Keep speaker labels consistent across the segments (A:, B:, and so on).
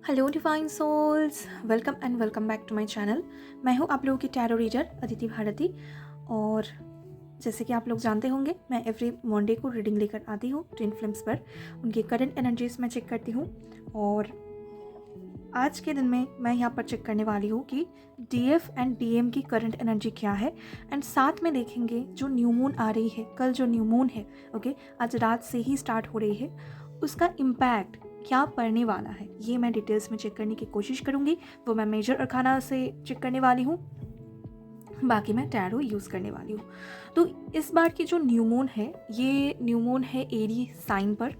A: Hello divine souls, welcome and welcome back to my channel. मैं हूं आप लोगों की टैरो रीडर अदिति भारती। और जैसे कि आप लोग जानते होंगे, मैं एवरी मंडे को रीडिंग लेकर आती हूं ट्विन फ्लेम्स पर। उनकी करंट एनर्जीज मैं चेक करती हूं। और आज के दिन में मैं यहाँ पर चेक करने वाली हूँ कि डीएफ एंड डीएम की करंट एनर्जी क्या है। एंड साथ में देखेंगे जो न्यू मून आ रही है, कल जो न्यू मून है, ओके, आज रात से ही स्टार्ट हो रही है, उसका इम्पैक्ट क्या पड़ने वाला है, ये मैं डिटेल्स में चेक करने की कोशिश करूँगी। वो मैं मेजर अरखाना से चेक करने वाली हूँ, बाकी मैं टैरो यूज़ करने वाली हूँ। तो इस बार की जो न्यू मून है, ये न्यू मून है एरी साइन पर।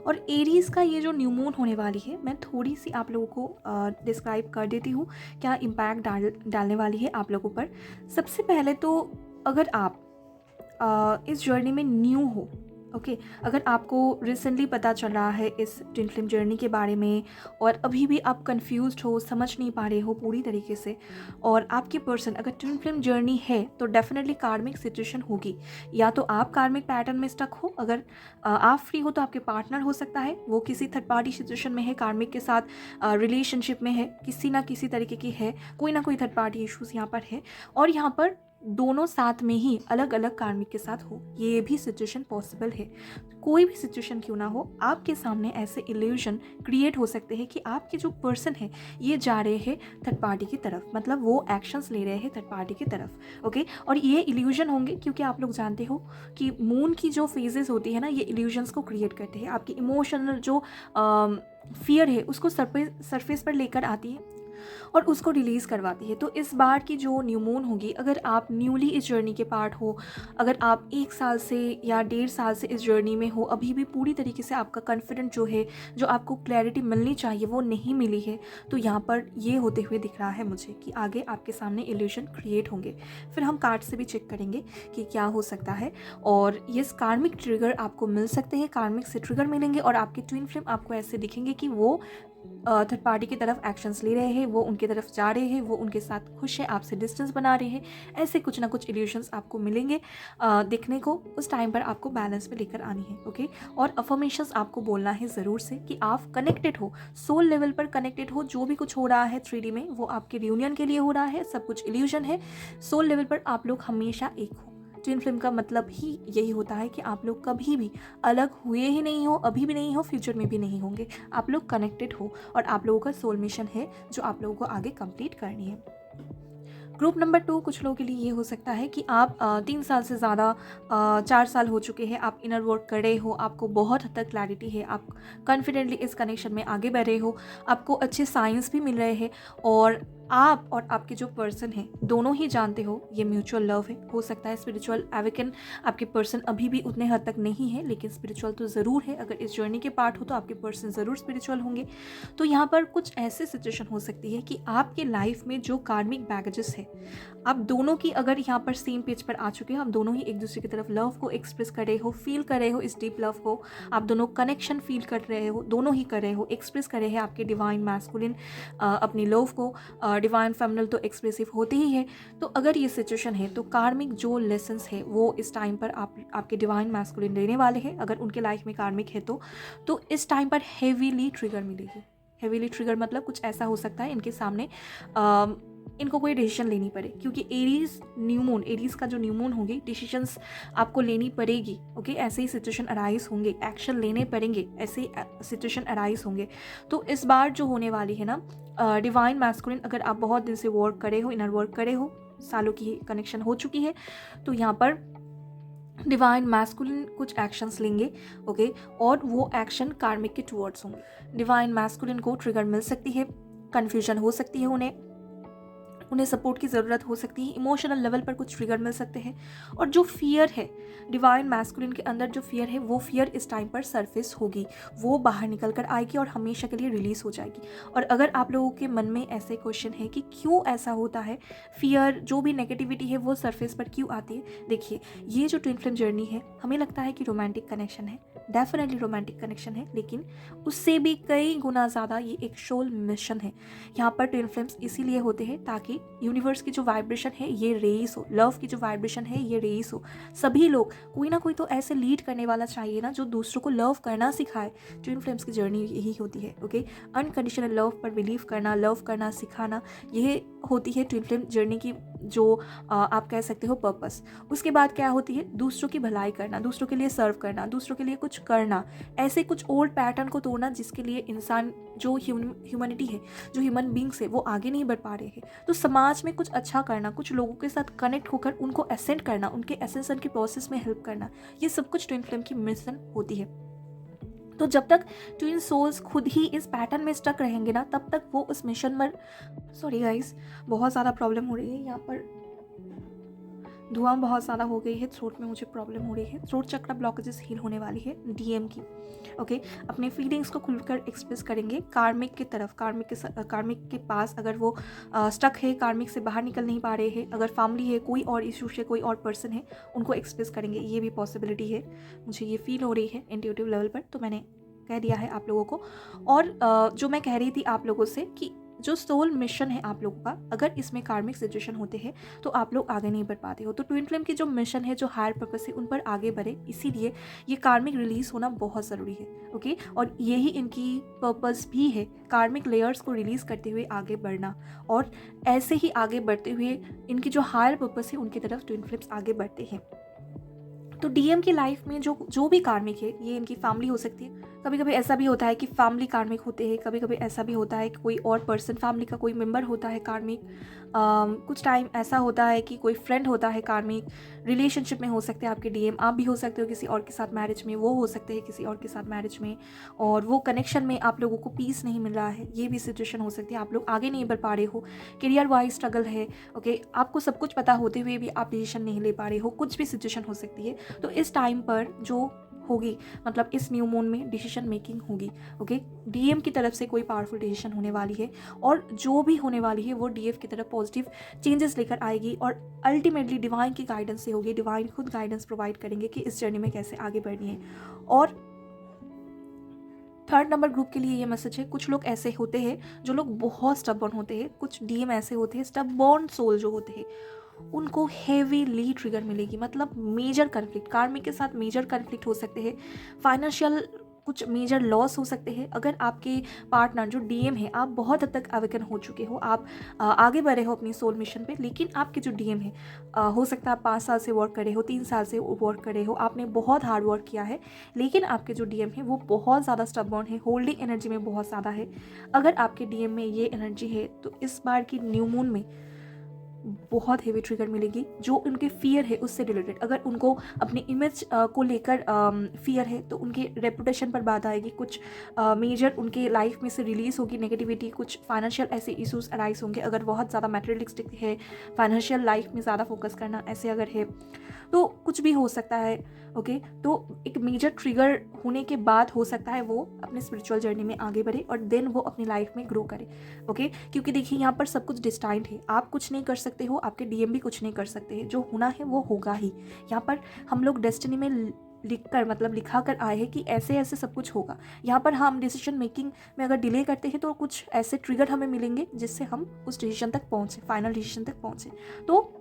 A: और एरीज़ का ये जो न्यू मून होने वाली है, मैं थोड़ी सी आप लोगों को डिस्क्राइब कर देती हूँ क्या इम्पैक्ट डालने वाली है आप लोगों पर। सबसे पहले तो अगर आप इस जर्नी में न्यू हो, ओके, अगर आपको रिसेंटली पता चल रहा है इस ट्विन फ्लेम जर्नी के बारे में और अभी भी आप कंफ्यूज्ड हो, समझ नहीं पा रहे हो पूरी तरीके से, और आपके पर्सन अगर ट्विन फ्लेम जर्नी है तो डेफिनेटली कार्मिक सिचुएशन होगी। या तो आप कार्मिक पैटर्न में स्टक हो, अगर आप फ्री हो तो आपके पार्टनर हो सकता है वो किसी थर्ड पार्टी सिचुएशन में है, कार्मिक के साथ रिलेशनशिप में है, किसी ना किसी तरीके की है, कोई ना कोई थर्ड पार्टी इशूज़ यहाँ पर है। और यहाँ पर दोनों साथ में ही अलग अलग कार्मिक के साथ हो, ये भी सिचुएशन पॉसिबल है। कोई भी सिचुएशन क्यों ना हो, आपके सामने ऐसे इल्यूजन क्रिएट हो सकते हैं कि आपके जो पर्सन है ये जा रहे हैं थर्ड पार्टी की तरफ, मतलब वो एक्शंस ले रहे हैं थर्ड पार्टी की तरफ, ओके। और ये इल्यूजन होंगे क्योंकि आप लोग जानते हो कि मून की जो फेजेस होती है ना, ये इल्यूजन्स को क्रिएट करते हैं। आपकी इमोशनल जो फियर है उसको सरफेस पर लेकर आती है और उसको रिलीज़ करवाती है। तो इस बार की जो न्यू मून होगी, अगर आप न्यूली इस जर्नी के पार्ट हो, अगर आप 1 साल से या 1.5 साल से इस जर्नी में हो, अभी भी पूरी तरीके से आपका कॉन्फिडेंट जो है, जो आपको क्लैरिटी मिलनी चाहिए वो नहीं मिली है, तो यहाँ पर ये होते हुए दिख रहा है मुझे कि आगे आपके सामने इल्यूजन क्रिएट होंगे। फिर हम कार्ड से भी चेक करेंगे कि क्या हो सकता है। और ये कार्मिक ट्रिगर आपको मिल सकते हैं, कार्मिक से ट्रिगर मिलेंगे और आपके ट्विन फ्लेम आपको ऐसे दिखेंगे कि वो थर्ड पार्टी की तरफ एक्शंस ले रहे हैं, वो उनकी तरफ जा रहे हैं, वो उनके साथ खुश है, आपसे डिस्टेंस बना रहे हैं। ऐसे कुछ ना कुछ इल्यूशंस आपको मिलेंगे दिखने को। उस टाइम पर आपको बैलेंस पे लेकर आनी है, ओके। और अफर्मेशंस आपको बोलना है ज़रूर से कि आप कनेक्टेड हो, सोल लेवल पर कनेक्टेड हो। जो भी कुछ हो रहा है 3D में वो आपके रियूनियन के लिए हो रहा है, सब कुछ इल्यूजन है। सोल लेवल पर आप लोग हमेशा एक हो। ट्विन फ्लेम का मतलब ही यही होता है कि आप लोग कभी भी अलग हुए ही नहीं हो, अभी भी नहीं हो, फ्यूचर में भी नहीं होंगे। आप लोग कनेक्टेड हो और आप लोगों का सोल मिशन है जो आप लोगों को आगे कंप्लीट करनी है। ग्रुप नंबर 2 कुछ लोगों के लिए ये हो सकता है कि आप 3 साल से ज़्यादा, 4 साल हो चुके हैं, आप इनर वर्क कर रहे हो, आपको बहुत हद तक क्लैरिटी है, आप कॉन्फिडेंटली इस कनेक्शन में आगे बढ़ रहे हो, आपको अच्छे साइंस भी मिल रहे हैं। और आप और आपके जो पर्सन हैं दोनों ही जानते हो ये म्यूचुअल लव है। हो सकता है स्पिरिचुअल एवेकन आपके पर्सन अभी भी उतने हद तक नहीं है, लेकिन स्पिरिचुअल तो ज़रूर है। अगर इस जर्नी के पार्ट हो तो आपके पर्सन ज़रूर स्पिरिचुअल होंगे। तो यहाँ पर कुछ ऐसे सिचुएशन हो सकती है कि आपके लाइफ में जो कार्मिक बैगेजेस है, आप दोनों की अगर यहाँ पर सेम पेज पर आ चुके हो, आप दोनों ही एक दूसरे की तरफ लव को एक्सप्रेस कर रहे हो, फील कर रहे हो, इस डीप लव को आप दोनों कनेक्शन फील कर रहे हो, दोनों ही कर रहे हो, एक्सप्रेस कर रहे हैं आपके डिवाइन मैस्कुलिन अपनी लव को, डिवाइन फेमिनल तो एक्सप्रेसिव होते ही है। तो अगर ये सिचुएशन है तो कार्मिक जो लेसन्स है वो इस टाइम पर आपके डिवाइन मैस्कुलिन लेने वाले हैं। अगर उनके लाइफ में कार्मिक है तो इस टाइम पर हेवीली ट्रिगर मिलेगी। हेवीली ट्रिगर मतलब कुछ ऐसा हो सकता है इनके सामने इनको कोई डिसीजन लेनी पड़े, क्योंकि एरीज न्यू मून, एरीज का जो न्यू मून होगी, डिसीजंस आपको लेनी पड़ेगी, ओके। ऐसे ही सिचुएशन अराइज होंगे, एक्शन लेने पड़ेंगे, ऐसे ही सिचुएशन अराइज होंगे। तो इस बार जो होने वाली है ना, डिवाइन मैस्कुलिन, अगर आप बहुत दिन से वर्क करे हो, इनर वर्क करे हो, सालों की कनेक्शन हो चुकी है, तो यहाँ पर डिवाइन मैस्कुलिन कुछ एक्शंस लेंगे, ओके। और वो एक्शन कार्मिक के टुवर्ड्स होंगे। डिवाइन मैस्कुलिन को ट्रिगर मिल सकती है, कन्फ्यूजन हो सकती है, उन्हें सपोर्ट की ज़रूरत हो सकती है, इमोशनल लेवल पर कुछ ट्रिगर मिल सकते हैं। और जो फियर है डिवाइन मैस्कुलिन के अंदर, जो फियर है वो फियर इस टाइम पर सरफेस होगी, वो बाहर निकल कर आएगी और हमेशा के लिए रिलीज़ हो जाएगी। और अगर आप लोगों के मन में ऐसे क्वेश्चन है कि क्यों ऐसा होता है, फियर जो भी नेगेटिविटी है वो सरफेस पर क्यों आती है, देखिए ये जो ट्विन फ्लेम जर्नी है, हमें लगता है कि रोमांटिक कनेक्शन है, डेफिनेटली रोमांटिक कनेक्शन है, लेकिन उससे भी कई गुना ज़्यादा ये एक सोल मिशन है। यहाँ पर ट्विन फ्लेम्स इसीलिए होते हैं ताकि यूनिवर्स की जो वाइब्रेशन है ये रेस हो, लव की जो वाइब्रेशन है ये रेस हो। सभी लोग, कोई ना कोई तो ऐसे लीड करने वाला चाहिए ना जो दूसरों को लव करना सिखाए। ट्विन फ्लेम्स की जर्नी यही होती है। ओके, अनकंडीशनल लव पर बिलीव करना, लव करना सिखाना, ये होती है ट्विन फ्लेम जर्नी की जो आप कह सकते हो पर्पस। उसके बाद क्या होती है, दूसरों की भलाई करना, दूसरों के लिए सर्व करना, दूसरों के लिए कुछ करना, ऐसे कुछ ओल्ड पैटर्न को तोड़ना जिसके लिए इंसान जो ह्यूमैनिटी है, जो ह्यूमन बींग्स है वो आगे नहीं बढ़ पा रहे हैं। तो समाज में कुछ अच्छा करना, कुछ लोगों के साथ कनेक्ट होकर उनको एसेंड करना, उनके एसेंशन के प्रोसेस में हेल्प करना, ये सब कुछ ट्विन फ्लेम की मिशन होती है। तो जब तक ट्विन सोल्स खुद ही इस पैटर्न में स्टक रहेंगे ना, तब तक वो उस मिशन में, सॉरी गाइस बहुत ज़्यादा प्रॉब्लम हो रही है, यहाँ पर धुआं बहुत ज़्यादा हो गई है, थ्रोट में मुझे प्रॉब्लम हो रही है। थ्रोट चक्र ब्लॉकेजेस हील होने वाली है डीएम की। ओके, अपने फीलिंग्स को खुलकर एक्सप्रेस करेंगे कार्मिक की तरफ, कार्मिक के पास अगर वो स्टक है, कार्मिक से बाहर निकल नहीं पा रहे हैं, अगर फैमिली है, कोई और इशू से कोई और पर्सन है, उनको एक्सप्रेस करेंगे, ये भी पॉसिबिलिटी है। मुझे ये फील हो रही है इंट्यूटिव लेवल पर, तो मैंने कह दिया है आप लोगों को। और जो मैं कह रही थी आप लोगों से कि जो सोल मिशन है आप लोगों का, अगर इसमें कार्मिक सिचुएशन होते हैं तो आप लोग आगे नहीं बढ़ पाते हो। तो ट्विन फ्लेम की जो मिशन है, जो हायर पर्पस है, उन पर आगे बढ़े, इसीलिए ये कार्मिक रिलीज होना बहुत ज़रूरी है। ओके, और यही इनकी पर्पस भी है, कार्मिक लेयर्स को रिलीज करते हुए आगे बढ़ना, और ऐसे ही आगे बढ़ते हुए इनकी जो हायर पर्पस है उनकी तरफ ट्विन फ्लेम्स आगे बढ़ते हैं। तो डीएम की लाइफ में जो भी कार्मिक है, ये इनकी फैमिली हो सकती है। कभी कभी ऐसा भी होता है कि फैमिली कार्मिक होते हैं, कभी कभी ऐसा भी होता है कि कोई और पर्सन, फैमिली का कोई मेंबर होता है कार्मिक। कुछ टाइम ऐसा होता है कि कोई फ्रेंड होता है कार्मिक। रिलेशनशिप में हो सकते हैं आपके डीएम, आप भी हो सकते हो किसी और के साथ मैरिज में, वो हो सकते हैं किसी और के साथ मैरिज में, और वो कनेक्शन में आप लोगों को पीस नहीं मिल रहा है, ये भी सिचुएशन हो सकती है। आप लोग आगे नहीं बढ़ पा रहे हो, करियर वाइज स्ट्रगल है। ओके, आपको सब कुछ पता होते हुए भी आप डिसीजन नहीं ले पा रहे हो, कुछ भी सिचुएशन हो सकती है। तो इस टाइम पर जो होगी, मतलब इस न्यू मून में डिसीजन मेकिंग होगी। ओके, डीएम की तरफ से कोई पावरफुल डिसीजन होने वाली है, और जो भी होने वाली है वो डीएफ की तरफ पॉजिटिव चेंजेस लेकर आएगी, और अल्टीमेटली डिवाइन की गाइडेंस से होगी। डिवाइन खुद गाइडेंस प्रोवाइड करेंगे कि इस जर्नी में कैसे आगे बढ़नी है। और थर्ड नंबर ग्रुप के लिए ये मैसेज है, कुछ लोग ऐसे होते हैं जो लोग बहुत स्टबॉर्न होते हैं, कुछ डीएम ऐसे होते हैं स्टबॉर्न सोल जो होते हैं, उनको हेवीली ट्रिगर मिलेगी, मतलब मेजर कन्फ्लिक्ट, कार्मिक के साथ मेजर कन्फ्लिक्ट हो सकते हैं, फाइनेंशियल कुछ मेजर लॉस हो सकते हैं। अगर आपके पार्टनर जो डीएम है, आप बहुत हद तक अवेकन हो चुके हो, आप आगे बढ़े हो अपनी सोल मिशन पे, लेकिन आपके जो डीएम है, हो सकता है आप 5 साल से वर्क करे हो, 3 साल से वर्क करे हो, आपने बहुत हार्ड वर्क किया है, लेकिन आपके जो डीएम है वो बहुत ज़्यादा स्टबॉर्न है, होल्डिंग एनर्जी में बहुत ज़्यादा है। अगर आपके डीएम में ये एनर्जी है तो इस बार की न्यू मून में बहुत हेवी ट्रिगर मिलेगी, जो उनके फियर है उससे रिलेटेड। अगर उनको अपनी इमेज को लेकर फियर है तो उनके रेपुटेशन पर बात आएगी, कुछ मेजर उनके लाइफ में से रिलीज होगी नेगेटिविटी, कुछ फाइनेंशियल ऐसे इश्यूज अराइज होंगे। अगर बहुत ज़्यादा मटेरियलिस्टिक है, फाइनेंशियल लाइफ में ज़्यादा फोकस करना ऐसे अगर है, तो कुछ भी हो सकता है। ओके, तो एक मेजर ट्रिगर होने के बाद हो सकता है वो अपने स्पिरिचुअल जर्नी में आगे बढ़े, और देन वो अपनी लाइफ में ग्रो करे। ओके, क्योंकि देखिए यहाँ पर सब कुछ डिस्टाइंड है, आप कुछ नहीं कर सकते हो, आपके डीएम भी कुछ नहीं कर सकते हैं, जो होना है वो होगा ही। यहाँ पर हम लोग डेस्टिनी में लिखकर, मतलब लिखा कर आए हैं कि ऐसे ऐसे सब कुछ होगा। यहाँ पर हम डिसीजन मेकिंग में अगर डिले करते हैं तो कुछ ऐसे ट्रिगर हमें मिलेंगे जिससे हम उस डिसीजन तक पहुँचे, फाइनल डिसीजन तक पहुँचे। तो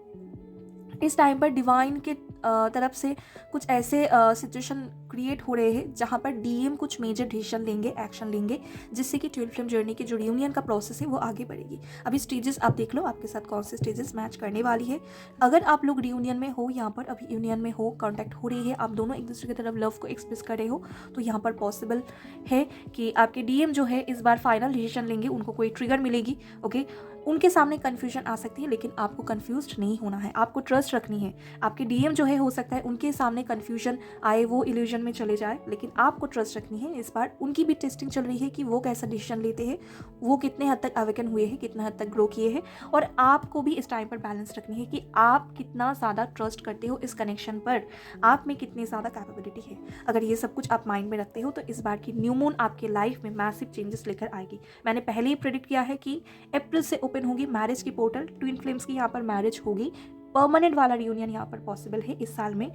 A: इस टाइम पर डिवाइन के तरफ से कुछ ऐसे सिचुएशन क्रिएट हो रहे हैं जहाँ पर डीएम कुछ मेजर डिसीजन लेंगे, एक्शन लेंगे, जिससे कि ट्विन फ्लेम जर्नी की जो रियूनियन का प्रोसेस है वो आगे बढ़ेगी। अभी स्टेजेस आप देख लो आपके साथ कौन से स्टेजेस मैच करने वाली है। अगर आप लोग रियूनियन में हो, यहाँ पर अभी यूनियन में हो, कॉन्टैक्ट हो रही है, आप दोनों एक दूसरे की तरफ लव को एक्सप्रेस कर रहे हो, तो यहाँ पर पॉसिबल है कि आपके डीएम जो है इस बार फाइनल डिसीजन लेंगे, उनको कोई ट्रिगर मिलेगी। ओके, उनके सामने कन्फ्यूजन आ सकती है, लेकिन आपको कन्फ्यूज्ड नहीं होना है, आपको ट्रस्ट रखनी है। आपके डीएम जो है हो सकता है उनके सामने कन्फ्यूजन आए, वो इल्यूजन में चले जाए, लेकिन आपको ट्रस्ट रखनी है। इस बार उनकी भी टेस्टिंग चल रही है कि वो कैसा डिसीजन लेते हैं, वो कितने हद तक अवेकन हुए हैं, कितना हद तक ग्रो किए हैं, और आपको भी इस टाइम पर बैलेंस रखनी है कि आप कितना ज़्यादा ट्रस्ट करते हो इस कनेक्शन पर, आप में कितनी ज़्यादा कैपेबिलिटी है। अगर ये सब कुछ आप माइंड में रखते हो तो इस बार की न्यू मून आपके लाइफ में मैसिव चेंजेस लेकर आएगी। मैंने पहले ही प्रेडिक्ट किया है कि अप्रैल से ओपन होगी मैरिज की पोर्टल, ट्विन फ्लेम्स की यहाँ पर मैरिज होगी, परमानेंट वाला रियूनियन यहाँ पर पॉसिबल है इस साल में।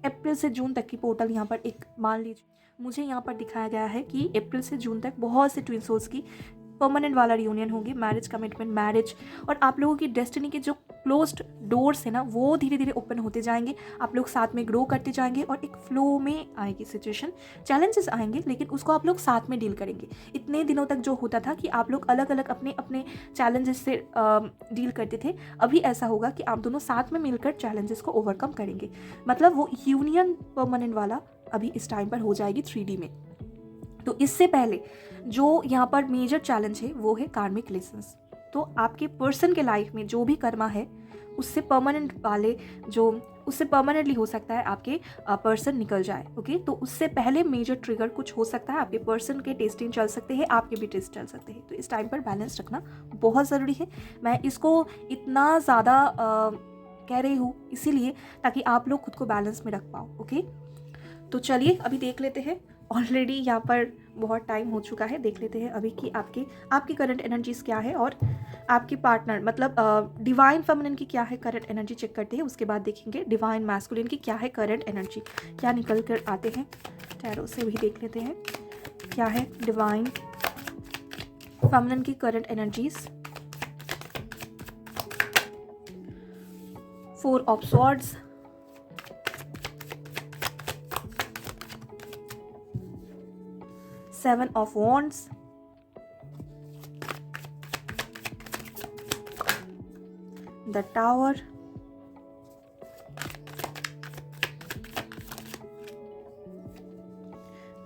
A: अप्रैल से जून तक की पोर्टल यहाँ पर एक मान लीजिए मुझे यहाँ पर दिखाया गया है कि अप्रैल से जून तक बहुत से ट्विन सोल्स की परमानेंट वाला रियूनियन होगी, मैरिज, कमिटमेंट, मैरिज, और आप लोगों की डेस्टिनी के जो क्लोज्ड डोर्स है ना वो धीरे धीरे ओपन होते जाएंगे। आप लोग साथ में ग्रो करते जाएंगे और एक फ्लो में आएगी सिचुएशन। चैलेंजेस आएंगे लेकिन उसको आप लोग साथ में डील करेंगे। इतने दिनों तक जो होता था कि आप लोग अलग अलग अपने अपने चैलेंजेस से डील करते थे, अभी ऐसा होगा कि आप दोनों साथ में मिलकर चैलेंजेस को ओवरकम करेंगे। मतलब वो यूनियन परमानेंट वाला अभी इस टाइम पर हो जाएगी 3D में। तो इससे पहले जो यहाँ पर मेजर चैलेंज है वो है कार्मिक लेसन्स। तो आपके पर्सन के लाइफ में जो भी कर्मा है उससे परमानेंट वाले जो उससे परमानेंटली हो सकता है आपके पर्सन निकल जाए। ओके, तो उससे पहले मेजर ट्रिगर कुछ हो सकता है। आपके पर्सन के टेस्टिंग चल सकते हैं, आपके भी टेस्ट चल सकते हैं। तो इस टाइम पर बैलेंस रखना बहुत ज़रूरी है। मैं इसको इतना ज़्यादा कह रही हूँ इसीलिए ताकि आप लोग खुद को बैलेंस में रख पाओ। ओके, तो चलिए अभी देख लेते हैं। ऑलरेडी यहाँ पर बहुत टाइम हो चुका है, देख लेते हैं अभी कि आपकी करंट एनर्जीज क्या है और आपके पार्टनर मतलब डिवाइन फेमिनिन की क्या है करंट एनर्जी चेक करते हैं। उसके बाद देखेंगे डिवाइन मैस्कुलिन की क्या है करंट एनर्जी, क्या निकल कर आते हैं। टैरो से भी देख लेते हैं क्या है डिवाइन फेमिनिन की current energies. 4 of swords, Seven of Wands, the Tower,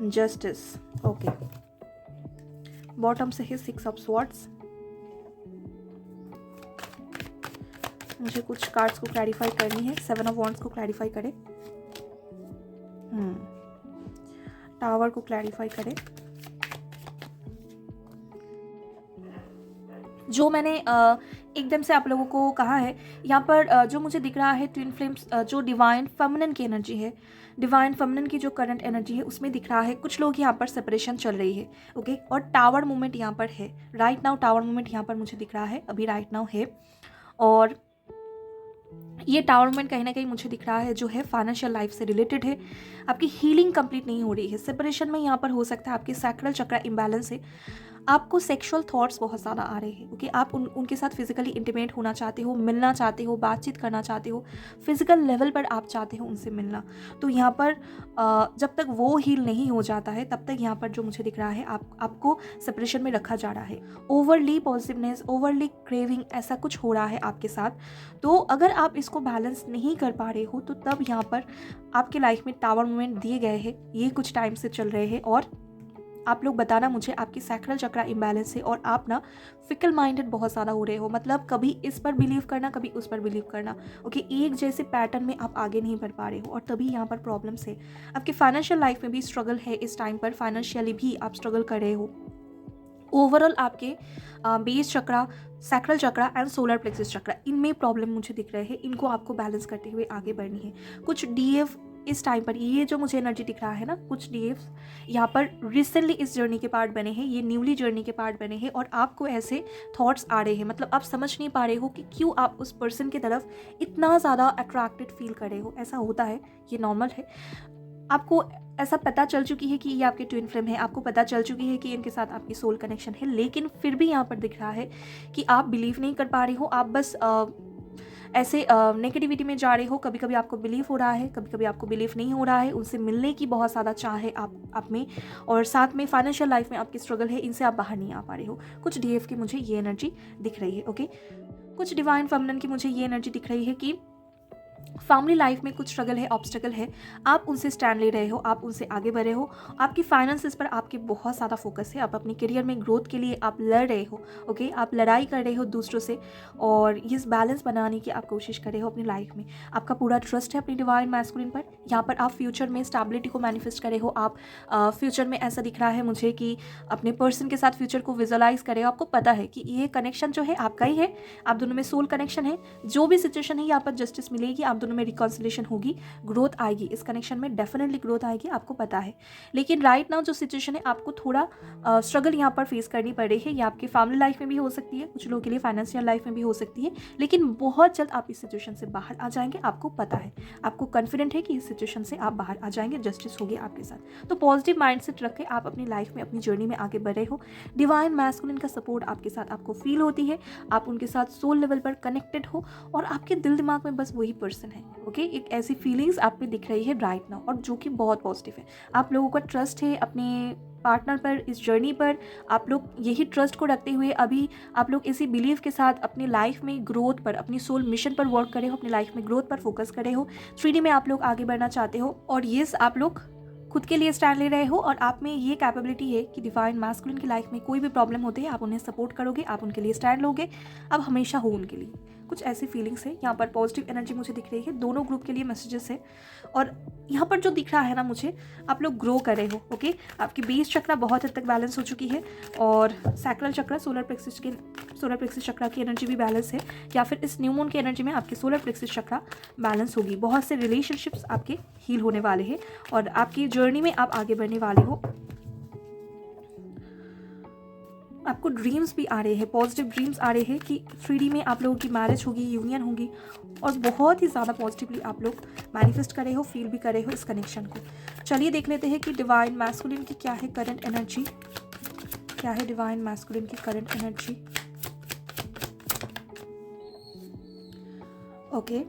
A: Justice. Okay. Bottom से है 6 ऑफ स्वॉर्ड्स। मुझे कुछ कार्ड्स को क्लैरिफाई करनी है। 7 ऑफ वॉन्ड्स को क्लैरिफाई करें, टावर को क्लैरिफाई करें। जो मैंने एकदम से आप लोगों को कहा है यहाँ पर जो मुझे दिख रहा है ट्विन फ्लेम्स, जो डिवाइन फेमिनिन की एनर्जी है, डिवाइन फेमिनिन की जो करंट एनर्जी है उसमें दिख रहा है कुछ लोग यहाँ पर सेपरेशन चल रही है। ओके, और टावर मूवमेंट यहाँ पर है राइट नाउ। टावर मूवमेंट यहाँ पर मुझे दिख रहा है अभी राइट नाउ है, और ये टावर मूवमेंट कहीं ना कहीं मुझे दिख रहा है जो है फाइनेंशियल लाइफ से रिलेटेड है। आपकी हीलिंग कंप्लीट नहीं हो रही है। सेपरेशन में यहाँ पर हो सकता है आपके सैक्रल चक्र इम्बैलेंस है। आपको सेक्सुअल थॉट्स बहुत ज़्यादा आ रहे हैं। ओके, आप उनके साथ फिजिकली इंटीमेट होना चाहते हो, मिलना चाहते हो, बातचीत करना चाहते हो, फिजिकल लेवल पर आप चाहते हो उनसे मिलना। तो यहाँ पर जब तक वो हील नहीं हो जाता है तब तक यहाँ पर जो मुझे दिख रहा है आपको सेपरेशन में रखा जा रहा है। ओवरली पॉजिटिवनेस, ओवरली क्रेविंग, ऐसा कुछ हो रहा है आपके साथ। तो अगर आप इसको बैलेंस नहीं कर पा रहे हो तो तब यहाँ पर आपके लाइफ में टावर मूवमेंट दिए गए हैं, ये कुछ टाइम से चल रहे हैं। और आप लोग बताना मुझे आपकी सैक्रल चक्र इम्बैलेंस है और आप ना फिकल माइंडेड बहुत ज़्यादा हो रहे हो। मतलब कभी इस पर बिलीव करना, कभी उस पर बिलीव करना। ओके, एक जैसे पैटर्न में आप आगे नहीं बढ़ पा रहे हो और तभी यहाँ पर प्रॉब्लम्स है। आपके फाइनेंशियल लाइफ में भी स्ट्रगल है इस टाइम पर, फाइनेंशियली भी आप स्ट्रगल कर रहे हो। ओवरऑल आपके बेस चक्र, सैक्रल चक्र एंड सोलर प्लेक्सस चक्र, इनमें प्रॉब्लम मुझे दिख रहे हैं। इनको आपको बैलेंस करते हुए आगे बढ़नी है। कुछ डीएफ इस टाइम पर, ये जो मुझे एनर्जी दिख रहा है ना, कुछ डीएफ यहाँ पर रिसेंटली इस जर्नी के पार्ट बने हैं, ये न्यूली जर्नी के पार्ट बने हैं और आपको ऐसे थॉट्स आ रहे हैं। मतलब आप समझ नहीं पा रहे हो कि क्यों आप उस पर्सन की तरफ इतना ज़्यादा अट्रैक्टेड फील कर रहे हो। ऐसा होता है, ये नॉर्मल है। आपको ऐसा पता चल चुकी है कि ये आपके ट्विन फ्लेम है, आपको पता चल चुकी है कि इनके साथ आपकी सोल कनेक्शन है, लेकिन फिर भी यहाँ पर दिख रहा है कि आप बिलीव नहीं कर पा रहे हो। आप बस ऐसे नेगेटिविटी में जा रहे हो। कभी कभी आपको बिलीव हो रहा है, कभी कभी आपको बिलीव नहीं हो रहा है। उनसे मिलने की बहुत ज़्यादा चाह है आप में, और साथ में फाइनेंशियल लाइफ में आपकी स्ट्रगल है, इनसे आप बाहर नहीं आ पा रहे हो। कुछ डीएफ की मुझे ये एनर्जी दिख रही है। ओके, कुछ डिवाइन फेमिनिन की मुझे ये एनर्जी दिख रही है कि फैमिली लाइफ में कुछ स्ट्रगल है, ऑब्स्टेकल है, आप उनसे स्टैंड ले रहे हो, आप उनसे आगे बढ़ रहे हो। आपकी फाइनेंसेस पर आपके बहुत ज़्यादा फोकस है। आप अपने करियर में ग्रोथ के लिए आप लड़ रहे हो। ओके, आप लड़ाई कर रहे हो दूसरों से और इस बैलेंस बनाने की आप कोशिश कर रहे हो अपनी लाइफ में। आपका पूरा ट्रस्ट है अपनी डिवाइन मैस्कुलिन पर। यहाँ पर आप फ्यूचर में स्टेबिलिटी को मैनिफेस्ट कर रहे हो। आप फ्यूचर में ऐसा दिख रहा है मुझे कि अपने पर्सन के साथ फ्यूचर को विजुअलाइज कर रहे हो। आपको पता है कि ये कनेक्शन जो है आपका ही है, आप दोनों में सोल कनेक्शन है। जो भी सिचुएशन है यहाँ पर जस्टिस मिलेगी, आप आप दोनों में रिकॉन्सिलेशन होगी, ग्रोथ आएगी, इस कनेक्शन में डेफिनेटली ग्रोथ आएगी, आपको पता है। लेकिन राइट नाउ जो सिचुएशन है आपको थोड़ा स्ट्रगल यहाँ पर फेस करनी पड़ रही है। ये आपकी फैमिली लाइफ में भी हो सकती है, कुछ लोगों के लिए फाइनेंशियल लाइफ में भी हो सकती है, लेकिन बहुत जल्द आप इस सिचुएशन से बाहर आ जाएंगे, आपको पता है, आपको कॉन्फिडेंट है कि इस सिचुएशन से आप बाहर आ जाएंगे, जस्टिस होगी आपके साथ। तो पॉजिटिव माइंडसेट रख के आप अपनी लाइफ में, अपनी जर्नी में आगे बढ़ रहे हो। डिवाइन मैस्कुलिन का सपोर्ट आपके साथ आपको फील होती है, आप उनके साथ सोल लेवल पर कनेक्टेड हो और आपके दिल दिमाग में बस वही पर्सन है। ओके, एक ऐसी फीलिंग्स आप में दिख रही है राइट नाउ, और जो कि बहुत पॉजिटिव है। आप लोगों का ट्रस्ट है अपने पार्टनर पर, इस जर्नी पर। आप लोग यही ट्रस्ट को रखते हुए अभी आप लोग इसी बिलीव के साथ अपनी लाइफ में ग्रोथ पर, अपनी सोल मिशन पर वर्क करे हो, अपनी लाइफ में ग्रोथ पर फोकस करे हो। 3D में आप लोग आगे बढ़ना चाहते हो, और येस, आप लोग खुद के लिए स्टैंड ले रहे हो, और आप में ये कैपेबिलिटी है कि डिवाइन मैस्कुलिन की लाइफ में कोई भी प्रॉब्लम होती है आप उन्हें सपोर्ट करोगे, आप उनके लिए स्टैंड लोगे, आप हमेशा हो उनके लिए। कुछ ऐसी फीलिंग्स है यहाँ पर, पॉजिटिव एनर्जी मुझे दिख रही है, दोनों ग्रुप के लिए मैसेजेस है। और यहाँ पर जो दिख रहा है ना मुझे, आप लोग ग्रो कर रहे हो। ओके, आपकी बेस चक्र बहुत हद तक बैलेंस हो चुकी है, और सैक्रल चक्र, सोलर प्लेक्सिस चक्र की एनर्जी भी बैलेंस है, या फिर इस न्यू मून की एनर्जी में आपकी सोलर प्लेक्सिस चक्र बैलेंस होगी। बहुत से रिलेशनशिप्स आपके हील होने वाले हैं, और आपकी जर्नी में आप आगे बढ़ने वाले हो। आपको ड्रीम्स भी आ रहे हैं, पॉजिटिव ड्रीम्स आ रहे हैं कि 3D में आप लोगों की मैरिज होगी, यूनियन होगी, और बहुत ही ज़्यादा पॉजिटिवली आप लोग मैनिफेस्ट कर रहे हो, फील भी कर रहे हो इस कनेक्शन को। चलिए देख लेते हैं कि डिवाइन मैस्कुलिन की क्या है करंट एनर्जी, क्या है डिवाइन मैस्कुलिन की करंट एनर्जी। ओके,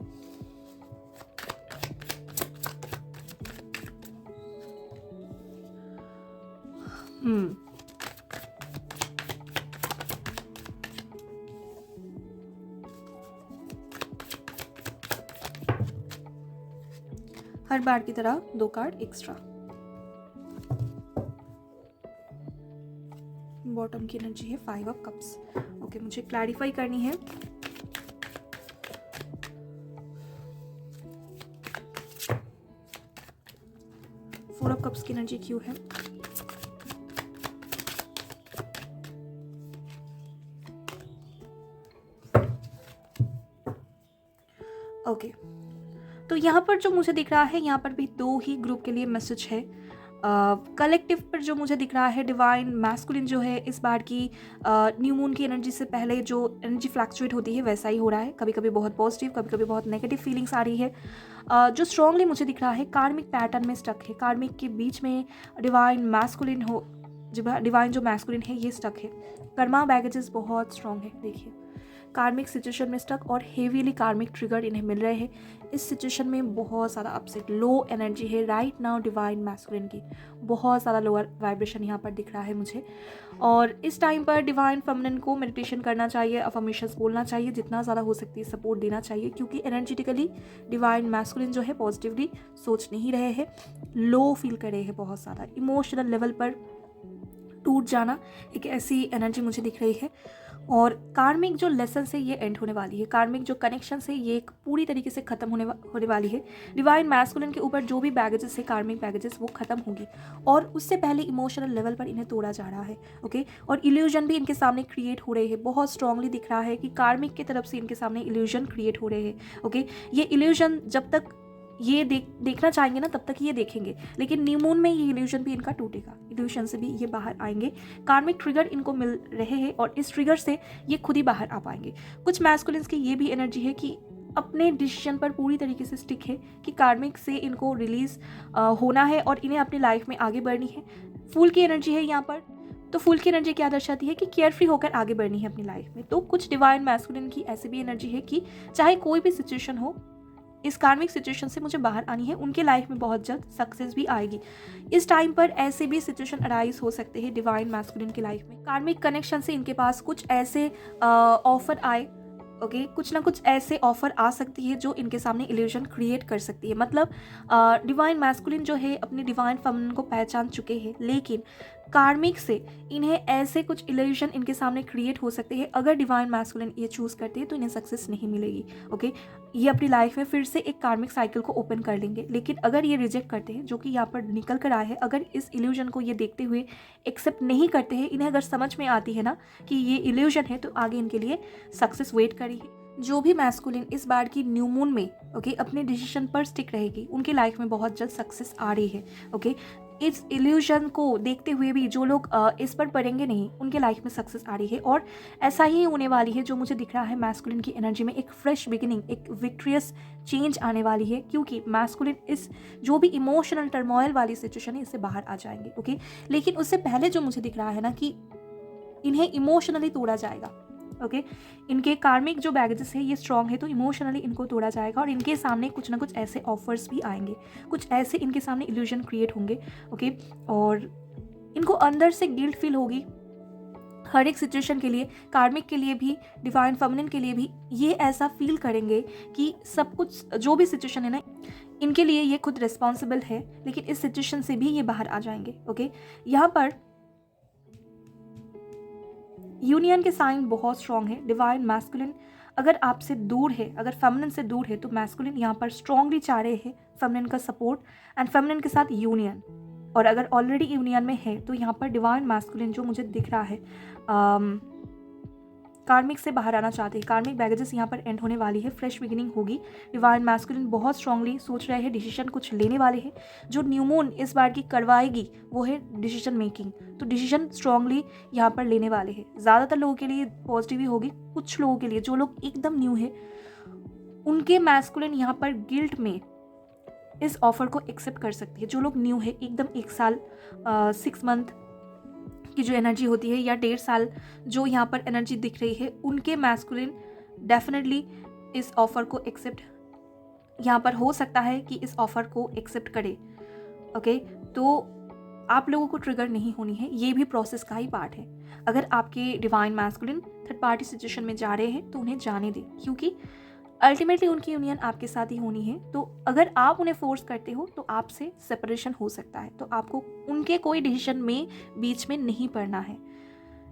A: हर बार की तरह 2 कार्ड एक्स्ट्रा। बॉटम की एनर्जी है 5 ऑफ कप्स। ओके, मुझे क्लैरिफाई करनी है। फोर ऑफ कप्स की एनर्जी क्यों है? ओके, तो यहाँ पर जो मुझे दिख रहा है, यहाँ पर भी 2 ही ग्रुप के लिए मैसेज है। कलेक्टिव पर जो मुझे दिख रहा है, डिवाइन मैस्कुलिन जो है इस बार की न्यू मून की एनर्जी से पहले जो एनर्जी फ्लक्चुएट होती है वैसा ही हो रहा है। कभी कभी बहुत पॉजिटिव, कभी कभी बहुत नेगेटिव फीलिंग्स आ रही है। जो स्ट्रांगली मुझे दिख रहा है, कार्मिक पैटर्न में स्टक है, कार्मिक के बीच में डिवाइन मैस्कुलिन हो, डिवाइन जो मैस्कुलिन है ये स्टक है। कर्मा बैगेजेस बहुत स्ट्रांग है, देखिए कार्मिक सिचुएशन में स्टक, और हेवीली कार्मिक ट्रिगर इन्हें मिल रहे हैं। इस सिचुएशन में बहुत ज़्यादा अपसेट, लो एनर्जी है राइट नाउ डिवाइन मैस्कुलिन की, बहुत ज़्यादा लोअर वाइब्रेशन यहाँ पर दिख रहा है मुझे। और इस टाइम पर डिवाइन फेमिनिन को मेडिटेशन करना चाहिए, अफर्मेशंस बोलना चाहिए, जितना ज़्यादा हो सकती है सपोर्ट देना चाहिए, क्योंकि एनर्जेटिकली डिवाइन मैस्कुलिन जो है पॉजिटिवली सोच नहीं रहे हैं, लो फील कर रहे हैं, बहुत ज़्यादा इमोशनल लेवल पर टूट जाना, एक ऐसी एनर्जी मुझे दिख रही है। और कार्मिक जो लेसन है ये एंड होने वाली है, कार्मिक जो कनेक्शन है ये एक पूरी तरीके से खत्म होने वाली है। डिवाइन मैस्कुलिन के ऊपर जो भी बैगेजेस है, कार्मिक बैगेजेस, वो खत्म होंगी, और उससे पहले इमोशनल लेवल पर इन्हें तोड़ा जा रहा है। ओके, और इल्यूजन भी इनके सामने क्रिएट हो रहे हैं, बहुत स्ट्रांगली दिख रहा है कि कार्मिक की तरफ से इनके सामने इल्यूजन क्रिएट हो रहे हैं। ओके, ये इल्यूजन जब तक ये देखना चाहेंगे ना तब तक ये देखेंगे, लेकिन न्यू मून में ये इल्यूजन भी इनका टूटेगा, इल्यूजन से भी ये बाहर आएंगे। कार्मिक ट्रिगर इनको मिल रहे हैं, और इस ट्रिगर से ये खुद ही बाहर आ पाएंगे। कुछ मैस्कुलिन्स की ये भी एनर्जी है कि अपने डिसीजन पर पूरी तरीके से स्टिक है कि कार्मिक से इनको रिलीज होना है और इन्हें अपनी लाइफ में आगे बढ़नी है। फूल की एनर्जी है यहाँ पर, तो फूल की एनर्जी क्या दर्शाती है कि केयरफ्री होकर आगे बढ़नी है अपनी लाइफ में। तो कुछ डिवाइन मैस्कुलिन की ऐसी भी एनर्जी है कि चाहे कोई भी सिचुएशन हो, इस कार्मिक सिचुएशन से मुझे बाहर आनी है, उनके लाइफ में बहुत जल्द सक्सेस भी आएगी। इस टाइम पर ऐसे भी सिचुएशन अराइज हो सकते हैं डिवाइन मैस्कुलिन की लाइफ में, कार्मिक कनेक्शन से इनके पास कुछ ऐसे ऑफर आए। ओके, कुछ ना कुछ ऐसे ऑफर आ सकती है जो इनके सामने इल्यूजन क्रिएट कर सकती है। मतलब डिवाइन मैस्कुलिन जो है अपने डिवाइन फेमिनिन को पहचान चुके हैं, लेकिन कार्मिक से इन्हें ऐसे कुछ इल्यूजन इनके सामने क्रिएट हो सकते हैं। अगर डिवाइन मैस्कुलिन ये चूज़ करते हैं तो इन्हें सक्सेस नहीं मिलेगी। ओके, ये अपनी लाइफ में फिर से एक कार्मिक साइकिल को ओपन कर लेंगे, लेकिन अगर ये रिजेक्ट करते हैं, जो कि यहाँ पर निकल कर आए हैं, अगर इस इल्यूजन को ये देखते हुए एक्सेप्ट नहीं करते हैं, इन्हें अगर समझ में आती है ना कि ये इल्यूजन है, तो आगे इनके लिए सक्सेस वेट करी है। जो भी मैस्कुलिन इस बार की न्यू मून में ओके अपने डिसीजन पर स्टिक रहेगी, उनके लाइफ में बहुत जल्द सक्सेस आ रही है। ओके, इस इल्यूजन को देखते हुए भी जो लोग इस पर पड़ेंगे नहीं, उनके लाइफ में सक्सेस आ रही है। और ऐसा ही होने वाली है जो मुझे दिख रहा है, मैस्कुलिन की एनर्जी में एक फ्रेश बिगिनिंग, एक विक्ट्रियस चेंज आने वाली है, क्योंकि मैस्कुलिन इस जो भी इमोशनल टर्मोइल वाली सिचुएशन है इससे बाहर आ जाएंगे। ओके, लेकिन उससे पहले जो मुझे दिख रहा है ना कि इन्हें इमोशनली तोड़ा जाएगा। ओके, इनके कार्मिक जो बैगेजेस है ये स्ट्रांग है, तो इमोशनली इनको तोड़ा जाएगा और इनके सामने कुछ ना कुछ ऐसे ऑफर्स भी आएंगे, कुछ ऐसे इनके सामने इल्यूजन क्रिएट होंगे। ओके, और इनको अंदर से गिल्ट फील होगी हर एक सिचुएशन के लिए, कार्मिक के लिए भी, डिवाइन फेमिनिन के लिए भी। ये ऐसा फील करेंगे कि सब कुछ जो भी सिचुएशन है ना, इनके लिए ये खुद रिस्पॉन्सिबल है, लेकिन इस सिचुएशन से भी ये बाहर आ जाएंगे। ओके, यहाँ पर यूनियन के साइन बहुत स्ट्रॉन्ग है। डिवाइन मैस्कुलिन अगर आपसे दूर है, अगर फेमिनिन से दूर है, तो मैस्कुलिन यहाँ पर स्ट्रॉन्गली चाह रहे हैं फेमिनिन का सपोर्ट एंड फेमिनिन के साथ यूनियन। और अगर ऑलरेडी यूनियन में है तो यहाँ पर डिवाइन मैस्कुलिन जो मुझे दिख रहा है कार्मिक से बाहर आना चाहते हैं। कार्मिक बैगेजेस यहाँ पर एंड होने वाली है, फ्रेश बिगिनिंग होगी। डिवाइन मैस्कुलिन बहुत स्ट्रांगली सोच रहे हैं, डिसीजन कुछ लेने वाले हैं। जो न्यू मून इस बार की करवाएगी वो है डिसीजन मेकिंग, तो डिसीजन स्ट्रांगली यहाँ पर लेने वाले हैं। ज़्यादातर लोगों के लिए पॉजिटिव ही होगी, कुछ लोगों के लिए जो लोग एकदम न्यू है उनके मैस्कुलिन यहाँ पर गिल्ट में इस ऑफर को एक्सेप्ट कर सकती है। जो लोग न्यू है एकदम 1 साल 6 मंथ की जो एनर्जी होती है या 1.5 साल जो यहाँ पर एनर्जी दिख रही है, उनके मैस्कुलिन डेफिनेटली इस ऑफर को एक्सेप्ट यहाँ पर हो सकता है कि इस ऑफर को एक्सेप्ट करे। ओके, तो आप लोगों को ट्रिगर नहीं होनी है, ये भी प्रोसेस का ही पार्ट है। अगर आपके divine masculine third party situation में जा रहे हैं तो उन्हें जाने दें, क्योंकि अल्टीमेटली उनकी यूनियन आपके साथ ही होनी है। तो अगर आप उन्हें फोर्स करते हो तो आपसे सेपरेशन हो सकता है, तो आपको उनके कोई डिसीजन में बीच में नहीं पड़ना है।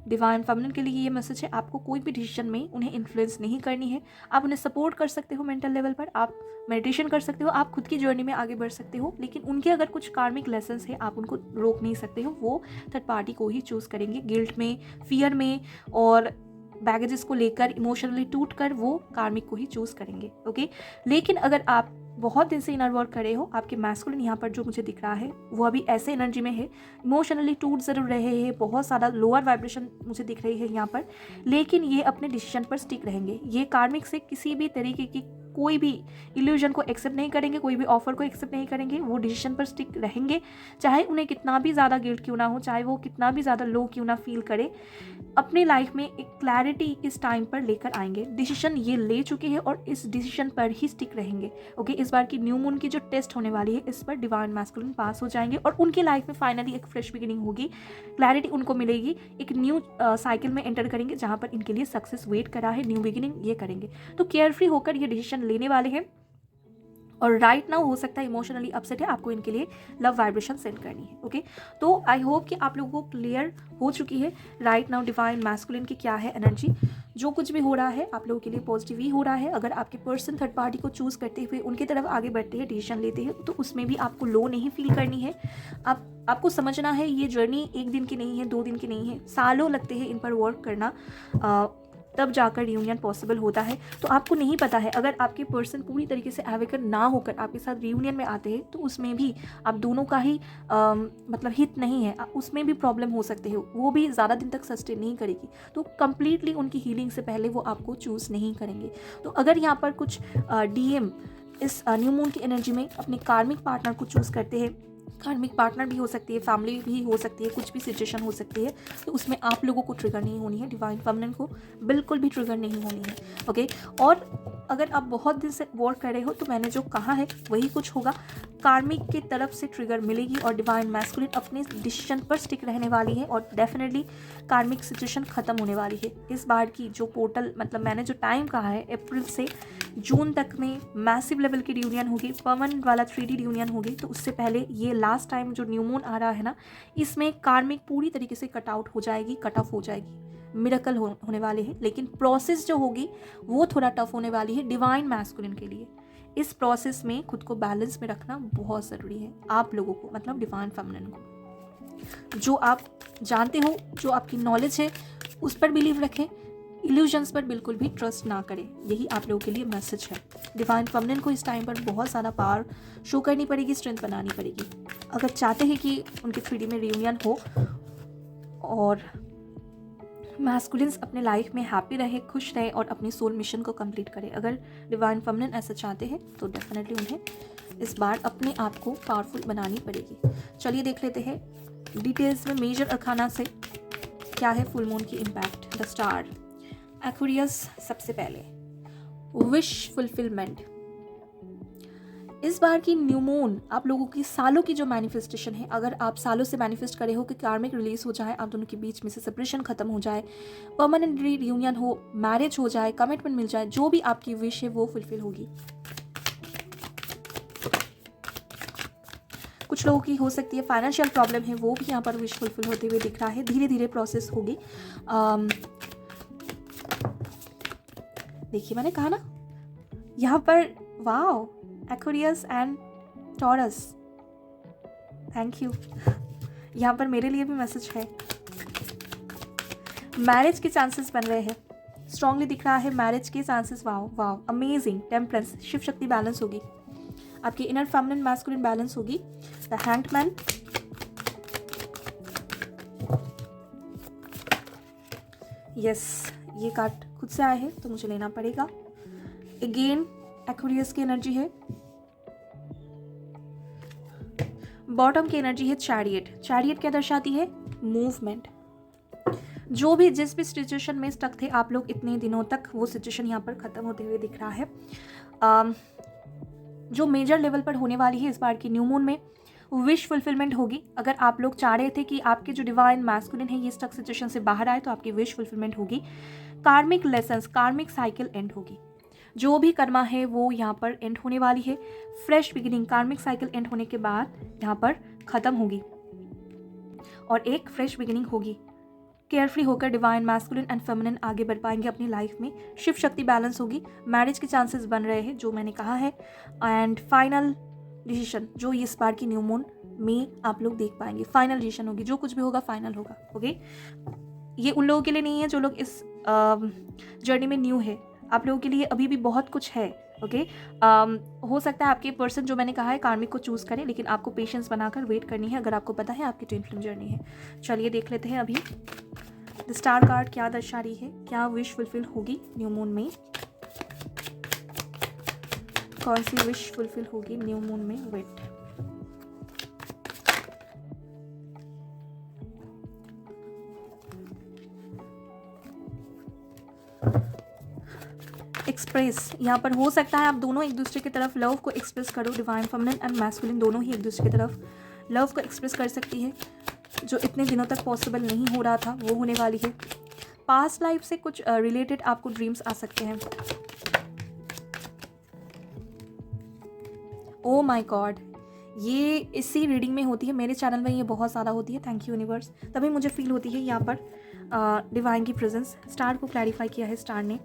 A: डिवाइन फेमिनिन के लिए ये मैसेज है, आपको कोई भी डिसीजन में उन्हें इन्फ्लुएंस नहीं करनी है। आप उन्हें सपोर्ट कर सकते हो मेंटल लेवल पर, आप मेडिटेशन कर सकते हो, आप खुद की जर्नी में आगे बढ़ सकते हो, लेकिन उनके अगर कुछ कार्मिक लेसन्स है आप उनको रोक नहीं सकते हो। वो थर्ड पार्टी को ही चूज़ करेंगे, गिल्ट में, फियर में और बैगेजेस को लेकर इमोशनली टूट कर वो कार्मिक को ही चूज़ करेंगे। ओके, लेकिन अगर आप बहुत दिन से इनर वर्क करे हो, आपके मैस्कुलिन यहाँ पर जो मुझे दिख रहा है वो अभी ऐसे एनर्जी में है, इमोशनली टूट जरूर रहे हैं, बहुत ज़्यादा लोअर वाइब्रेशन मुझे दिख रही है यहाँ पर, लेकिन ये अपने डिसीजन पर स्टिक रहेंगे। ये कार्मिक से किसी भी तरीके की कोई भी इल्यूजन को एक्सेप्ट नहीं करेंगे, कोई भी ऑफर को एक्सेप्ट नहीं करेंगे, वो डिसीजन पर स्टिक रहेंगे, चाहे उन्हें कितना भी ज़्यादा गिल्ट क्यों ना हो, चाहे वो कितना भी ज़्यादा लो क्यों ना फील करे। अपनी लाइफ में एक क्लैरिटी इस टाइम पर लेकर आएंगे। डिसीजन ये ले चुके हैं और इस डिसीजन पर ही स्टिक रहेंगे। ओके, इस बार की न्यू मून की जो टेस्ट होने वाली है इस पर डिवाइन मैस्कुलिन पास हो जाएंगे और उनकी लाइफ में फाइनली एक फ्रेश बिगिनिंग होगी, क्लैरिटी उनको मिलेगी, एक न्यू साइकिल में एंटर करेंगे जहाँ पर इनके लिए सक्सेस वेट करा है, न्यू बिगिनिंग ये करेंगे। तो केयरफ्री होकर ये डिसीजन लेने वाले हैं और राइट नाउ हो सकता है इमोशनली अपसेट है, आपको इनके लिए लव वाइब्रेशन सेंड करनी है। ओके, तो आई होप कि आप लोगों को क्लियर हो चुकी है राइट नाउ डिवाइन मैस्कुलिन की क्या है एनर्जी। जो कुछ भी हो रहा है आप लोगों के लिए पॉजिटिव ही हो रहा है। अगर आपके पर्सन थर्ड पार्टी को चूज़ करते हुए उनकी तरफ आगे बढ़ते हैं, डिसीजन लेते हैं, तो उसमें भी आपको लो नहीं फील करनी है। आपको समझना है ये जर्नी 1 दिन की नहीं है, 2 दिन की नहीं है, सालों लगते हैं इन पर वर्क करना, तब जाकर रियूनियन पॉसिबल होता है। तो आपको नहीं पता है, अगर आपके पर्सन पूरी तरीके से अवेकन ना होकर आपके साथ रियूनियन में आते हैं तो उसमें भी आप दोनों का ही मतलब हित नहीं है, उसमें भी प्रॉब्लम हो सकते हो, वो भी ज़्यादा दिन तक सस्टेन नहीं करेगी। तो कम्प्लीटली उनकी हीलिंग से पहले वो आपको चूज़ नहीं करेंगे। तो अगर यहाँ पर कुछ डीएम इस न्यू मून की एनर्जी में अपने कार्मिक पार्टनर को चूज़ करते हैं, कार्मिक पार्टनर भी हो सकती है, फैमिली भी हो सकती है, कुछ भी सिचुएशन हो सकती है, तो उसमें आप लोगों को ट्रिगर नहीं होनी है, डिवाइन फेमिनिन को बिल्कुल भी ट्रिगर नहीं होनी है। ओके, और अगर आप बहुत दिन से वर्क कर रहे हो तो मैंने जो कहा है वही कुछ होगा, कार्मिक की तरफ से ट्रिगर मिलेगी और डिवाइन मैस्कुलिन अपने डिसीजन पर स्टिक रहने वाली है और डेफिनेटली कार्मिक सिचुएशन ख़त्म होने वाली है। इस बार की जो पोर्टल मतलब मैंने जो टाइम कहा है अप्रैल से जून तक में मैसिव लेवल की रियूनियन होगी, परमानेंट वाला 3D रियूनियन होगी। तो उससे पहले ये लास्ट टाइम जो न्यू मून आ रहा है ना, इसमें कार्मिक पूरी तरीके से कट आउट हो जाएगी, कट ऑफ हो जाएगी, मिरेकल होने वाले हैं। लेकिन प्रोसेस जो होगी वो थोड़ा टफ होने वाली है डिवाइन मैस्कुलिन के लिए। इस प्रोसेस में खुद को बैलेंस में रखना बहुत ज़रूरी है आप लोगों को, मतलब डिवाइन फेमिनिन को। जो आप जानते हो, जो आपकी नॉलेज है उस पर बिलीव रखें, इल्यूजन्स पर बिल्कुल भी ट्रस्ट ना करें, यही आप लोगों के लिए मैसेज है। डिवाइन फेमिनिन को इस टाइम पर बहुत ज़्यादा पावर शो करनी पड़ेगी, स्ट्रेंथ बनानी पड़ेगी अगर चाहते हैं कि उनके 3D में रियूनियन हो और मैस्कुलिन्स अपने लाइफ में हैप्पी रहे, खुश रहे और अपनी सोल मिशन को कंप्लीट करे। अगर डिवाइन फेमिनिन ऐसा चाहते हैं तो डेफिनेटली उन्हें इस बार अपने आप को पावरफुल बनानी पड़ेगी। चलिए देख लेते हैं डिटेल्स में मेजर अखाना से क्या है फुल मून की इम्पैक्ट। द स्टार एक्वेरियस, सबसे पहले विश फुलफिलमेंट। इस बार की न्यू मून आप लोगों की सालों की जो मैनिफेस्टेशन है, अगर आप सालों से मैनिफेस्ट करे हो कि कार्मिक रिलीज हो जाए, आप दोनों के बीच में से सेपरेशन खत्म हो जाए, परमानेंटली रियूनियन हो, मैरिज हो जाए, कमिटमेंट मिल जाए, जो भी आपकी विश है वो फुलफिल होगी। कुछ लोगों की हो सकती है फाइनेंशियल प्रॉब्लम है, वो भी यहाँ पर विश फुलफिल होते हुए दिख रहा है। धीरे धीरे प्रोसेस होगी। देखिए मैंने कहा ना यहाँ पर, wow, Aquarius and taurus, thank you. यहाँ पर मेरे लिए भी मैसेज है, मैरिज के चांसेस बन रहे हैं, स्ट्रांगली दिख रहा है मैरिज के chances. Wow wow, amazing. Temperance, Shiv Shakti balance होगी, आपकी इनर फेमिनिन मैस्कुलिन बैलेंस होगी। द हैंग्ड मैन, यस, ये कार्ड खुद से आए हैं तो मुझे लेना पड़ेगा। अगेन एक्वेरियस की एनर्जी है, बॉटम की एनर्जी है चैरियट। चैरियट क्या दर्शाती है? मूवमेंट। जो भी जिस भी सिचुएशन में स्टक थे आप लोग इतने दिनों तक, वो सिचुएशन यहाँ पर खत्म होते हुए दिख रहा है। जो मेजर लेवल पर होने वाली है इस बार की न्यू मून में, विश फुलफिलमेंट होगी। अगर आप लोग चाह रहे थे कि आपके जो डिवाइन मैस्कुलिन है ये स्टक सिचुएशन से बाहर आए, तो आपकी विश फुलफिलमेंट होगी। कार्मिक लेसन्स, कार्मिक साइकिल एंड होगी। जो भी कर्मा है वो यहाँ पर एंड होने वाली है। फ्रेश बिगिनिंग, कार्मिक साइकिल एंड होने के बाद यहाँ पर ख़त्म होगी और एक फ्रेश बिगिनिंग होगी। केयरफुली होकर डिवाइन मैस्कुलिन एंड फेमिनिन आगे बढ़ पाएंगे अपनी लाइफ में। शिव शक्ति बैलेंस होगी, मैरिज के चांसेस बन रहे हैं जो मैंने कहा है। एंड फाइनल डिसीजन जो इस बार की न्यू मून में आप लोग देख पाएंगे, फाइनल डिसीजन होगी। जो कुछ भी होगा फाइनल होगा। ओके, ये उन लोगों के लिए नहीं है जो लोग इस जर्नी में न्यू है, आप लोगों के लिए अभी भी बहुत कुछ है। ओके, हो सकता है आपके पर्सन जो मैंने कहा है कार्मिक को चूज़ करें, लेकिन आपको पेशेंस बनाकर वेट करनी है अगर आपको पता है आपकी ट्विन फ्लेम जर्नी है। चलिए देख लेते हैं अभी द स्टार कार्ड क्या दर्शा रही है, क्या विश फुलफिल होगी न्यू मून में, कौन सी विश फुलफिल होगी न्यू मून में। Wait, express. यहाँ पर हो सकता है आप दोनों एक दूसरे की तरफ लव को एक्सप्रेस करो। डिवाइन फेमिनिन एंड मैस्कुलिन दोनों ही एक दूसरे की तरफ लव को एक्सप्रेस कर सकती है, जो इतने दिनों तक पॉसिबल नहीं हो रहा था वो होने वाली है। पास्ट लाइफ से कुछ रिलेटेड आपको ड्रीम्स आ सकते हैं। ओ माय गॉड, ये इसी रीडिंग में होती है, मेरे चैनल में ये बहुत ज़्यादा होती है। थैंक यू यूनिवर्स, तभी मुझे फील होती है यहाँ पर डिवाइन की प्रेजेंस। स्टार को क्लैरिफाई किया है स्टार ने,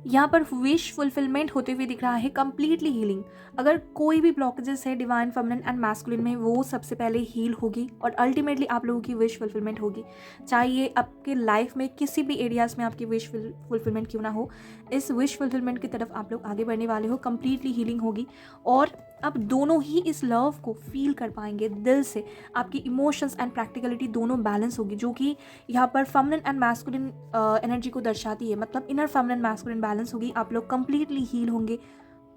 A: यहाँ पर विश फुलफिलमेंट होते हुए दिख रहा है, कंप्लीटली हीलिंग। अगर कोई भी ब्लॉकेजेस है डिवाइन फेमिनिन एंड मैस्कुलिन में, वो सबसे पहले हील होगी और अल्टीमेटली आप लोगों की विश फुलफिलमेंट होगी। चाहे ये आपके लाइफ में किसी भी एरियाज में आपकी विश फुलफिलमेंट क्यों ना हो, इस विश फुलफिलमेंट की तरफ आप लोग आगे बढ़ने वाले हो। कंप्लीटली हीलिंग होगी और अब दोनों ही इस लव को फील कर पाएंगे दिल से। आपकी इमोशंस एंड प्रैक्टिकलिटी दोनों बैलेंस होगी, जो कि यहाँ पर फेमिनिन एंड मैस्कुलिन एनर्जी को दर्शाती है। मतलब इनर फेमिनिन मैस्कुलिन बैलेंस होगी, आप लोग कंप्लीटली हील होंगे।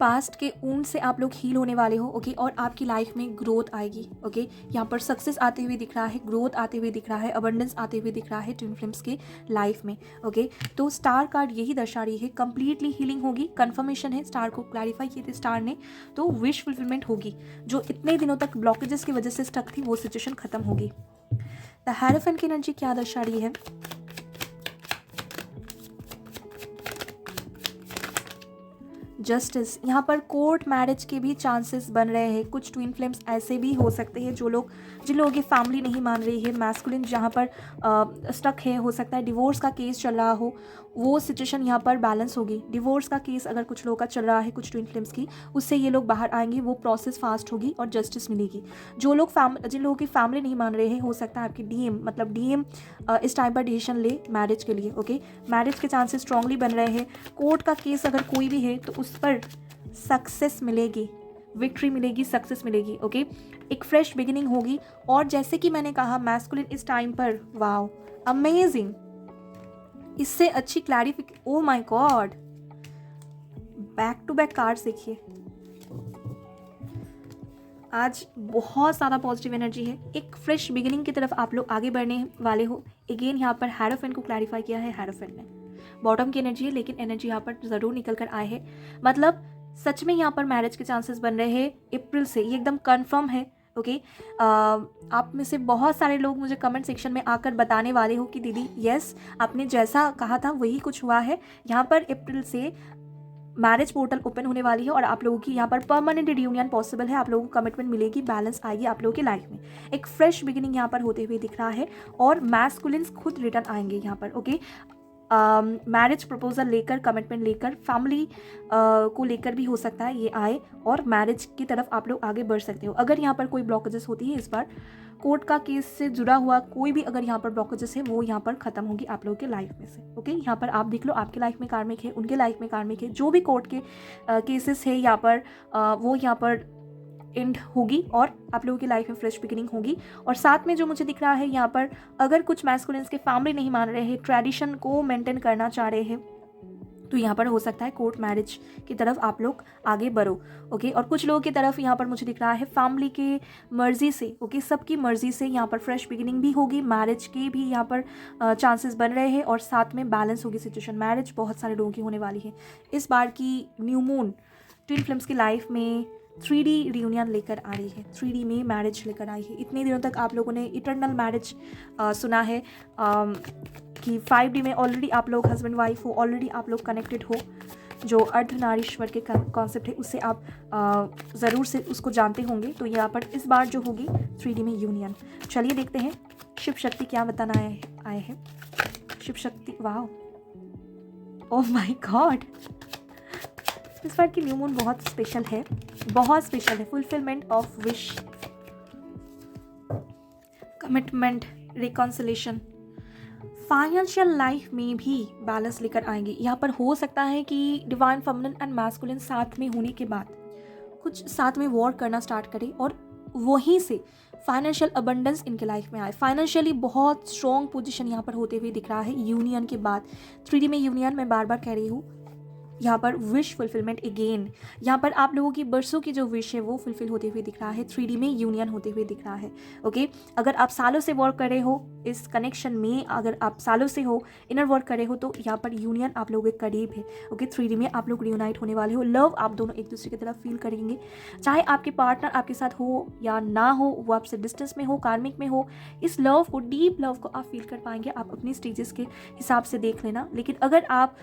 A: पास्ट के ऊंड से आप लोग हील होने वाले हो। ओके, और आपकी लाइफ में ग्रोथ आएगी। ओके, यहाँ पर सक्सेस आते हुए दिख रहा है, ग्रोथ आते हुए दिख रहा है, अबंडेंस आते हुए दिख रहा है ट्विन फ्लेम्स के लाइफ में। ओके, तो स्टार कार्ड यही दर्शा रही है, कंप्लीटली हीलिंग होगी। कंफर्मेशन है, स्टार को क्लैरिफाई किए थे स्टार ने, तो विश फुलफिलमेंट होगी। जो इतने दिनों तक ब्लॉकेजेस की वजह से स्टक थी वो सिचुएशन खत्म होगी। द हेरोफेंट की एनर्जी क्या दर्शा रही है? जस्टिस। यहाँ पर कोर्ट मैरिज के भी चांसेस बन रहे हैं। कुछ ट्विन फ्लेम्स ऐसे भी हो सकते हैं जो लोग जिन लोगों की फैमिली नहीं मान रही है, मैस्कुलिन जहाँ पर स्टक है, हो सकता है डिवोर्स का केस चल रहा हो, वो सिचुएशन यहाँ पर बैलेंस होगी। डिवोर्स का केस अगर कुछ लोगों का चल रहा है, कुछ ट्विन फ्लेम्स की, उससे ये लोग बाहर आएंगे, वो प्रोसेस फास्ट होगी और जस्टिस मिलेगी। जो लोग जिन लोगों की फैमिली नहीं मान रहे हैं, हो सकता है आपकी डीएम इस टाइम पर डिसीजन ले मैरिज के लिए। ओके, मैरिज के चांसेस स्ट्रांगली बन रहे हैं। कोर्ट का केस अगर कोई भी है तो उस पर सक्सेस मिलेगी, विक्ट्री मिलेगी, सक्सेस मिलेगी। ओके, एक फ्रेश बिगिनिंग होगी। और जैसे कि मैंने कहा, मैस्कुलिन इस टाइम पर, वाओ अमेजिंग, इससे अच्छी oh my god, back to back cards देखिए। आज बहुत ज़्यादा पॉजिटिव एनर्जी है, एक फ्रेश बिगिनिंग की तरफ आप लोग आगे बढ़ने वाले हो। अगेन यहाँ पर हेरोफेंट को क्लैरिफाई किया है, हेरोफेंट ने बॉटम की एनर्जी है, लेकिन एनर्जी यहाँ पर ज़रूर निकल कर आए है। मतलब सच में यहाँ पर मैरिज के चांसेस बन रहे हैं अप्रैल से, ये एकदम कन्फर्म है। ओके, आप में से बहुत सारे लोग मुझे कमेंट सेक्शन में आकर बताने वाले हो कि दीदी यस, आपने जैसा कहा था वही कुछ हुआ है। यहाँ पर अप्रैल से मैरिज पोर्टल ओपन होने वाली है और आप लोगों की यहाँ पर परमानेंट रियूनियन पॉसिबल है। आप लोगों को कमिटमेंट मिलेगी, बैलेंस आएगी आप लोगों की लाइफ में, एक फ्रेश बिगिनिंग यहाँ पर होते हुए दिख रहा है। और मैस्कुलिन्स खुद रिटर्न आएंगे यहाँ पर। ओके, मैरिज प्रपोजल लेकर, कमिटमेंट लेकर, फैमिली को लेकर भी हो सकता है ये आए और मैरिज की तरफ आप लोग आगे बढ़ सकते हो। अगर यहाँ पर कोई ब्लॉकेजेस होती है, इस बार कोर्ट का केस से जुड़ा हुआ कोई भी अगर यहाँ पर ब्लॉकेजेस है, वो यहाँ पर खत्म होगी आप लोगों के लाइफ में से। ओके, यहाँ पर आप देख लो, आपके लाइफ में कार्मिक है, उनके लाइफ में कार्मिक है, जो भी कोर्ट के केसेस है यहाँ पर वो यहाँ पर एंड होगी और आप लोगों की लाइफ में फ्रेश बिगिनिंग होगी। और साथ में जो मुझे दिख रहा है यहाँ पर, अगर कुछ मैस्कुलिन्स के फैमिली नहीं मान रहे हैं, ट्रेडिशन को मेंटेन करना चाह रहे हैं, तो यहाँ पर हो सकता है कोर्ट मैरिज की तरफ आप लोग आगे बढ़ो। ओके, और कुछ लोगों की तरफ यहाँ पर मुझे दिख रहा है फैमिली के मर्जी से, ओके, सबकी मर्जी से यहाँ पर फ्रेश बिगिनिंग भी होगी, मैरिज के भी यहाँ पर चांसेस बन रहे हैं और साथ में बैलेंस होगी सिचुएशन। मैरिज बहुत सारे लोगों की होने वाली है। इस बार की न्यू मून ट्विन फ्लेम्स की लाइफ में 3D रियूनियन लेकर आ रही है, 3D में मैरिज लेकर आई है। इतने दिनों तक आप लोगों ने इटर्नल मैरिज सुना है कि 5D में ऑलरेडी आप लोग हस्बैंड वाइफ हो, ऑलरेडी आप लोग कनेक्टेड हो। जो अर्धनारीश्वर के कॉन्सेप्ट है उससे आप ज़रूर से उसको जानते होंगे। तो यहाँ पर इस बार जो होगी 3D में यूनियन। चलिए देखते हैं शिव शक्ति क्या बताना आए हैं। शिव शक्ति, वाह, ओह माय गॉड, इस बार की न्यू मून बहुत स्पेशल है, बहुत स्पेशल है। Fulfilment of wish, commitment, reconciliation, financial life में भी बैलेंस लेकर आएंगे। यहाँ पर हो सकता है कि डिवाइन फेमिनिन एंड मैस्कुलिन साथ में होने के बाद कुछ साथ में वॉर करना स्टार्ट करें और वहीं से फाइनेंशियल अबंडेंस इनके लाइफ में आए। फाइनेंशियली बहुत स्ट्रॉन्ग पोजीशन यहाँ पर होते हुए दिख रहा है यूनियन के बाद। 3D में यूनियन मैं बार बार कह रही हूँ, यहाँ पर विश फुलफिलमेंट अगेन। यहाँ पर आप लोगों की बरसों की जो विश है वो फुलफिल होते हुए दिख रहा है, 3D में यूनियन होते हुए दिख रहा है। ओके, अगर आप सालों से वर्क कर रहे हो इस कनेक्शन में, अगर आप सालों से हो इनर वर्क कर रहे हो, तो यहाँ पर यूनियन आप लोगों के करीब है। ओके, 3D में आप लोग रियूनाइट होने वाले हो। लव आप दोनों एक दूसरे की तरफ फील करेंगे, चाहे आपके पार्टनर आपके साथ हो या ना हो, वो आपसे डिस्टेंस में हो, कार्मिक में हो, इस लव को, डीप लव को आप फील कर पाएंगे। आप अपनी स्टेजेस के हिसाब से देख लेना। लेकिन अगर आप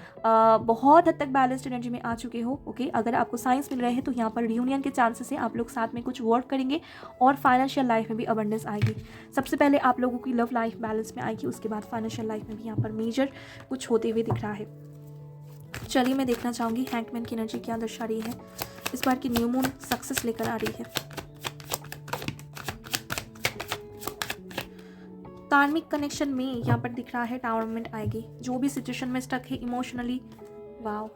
A: बहुत हद तक बैलेंस्ड एनर्जी में आ चुके हो, ओके, अगर आपको साइंस मिल रहे हैं, तो यहाँ पर रियूनियन के चांसेस है। आप लोग साथ में कुछ वर्क करेंगे और फाइनेंशियल लाइफ में भी अबंडेंस आएगी। सबसे पहले आप लोगों की लव लाइफ बैलेंस में आएगी, उसके बाद फाइनेंशियल लाइफ में भी यहाँ पर मेजर कुछ होते हुए दिख रहा है। चलिए मैं देखना चाहूँगी हैंगमैन की एनर्जी क्या दर्शा रही है। इस बार की न्यू मून सक्सेस लेकर आ रही है। कार्मिक कनेक्शन में यहाँ पर दिख रहा है टावरमेंट आएगी। जो भी सिचुएशन में स्टक है इमोशनली, वाओ,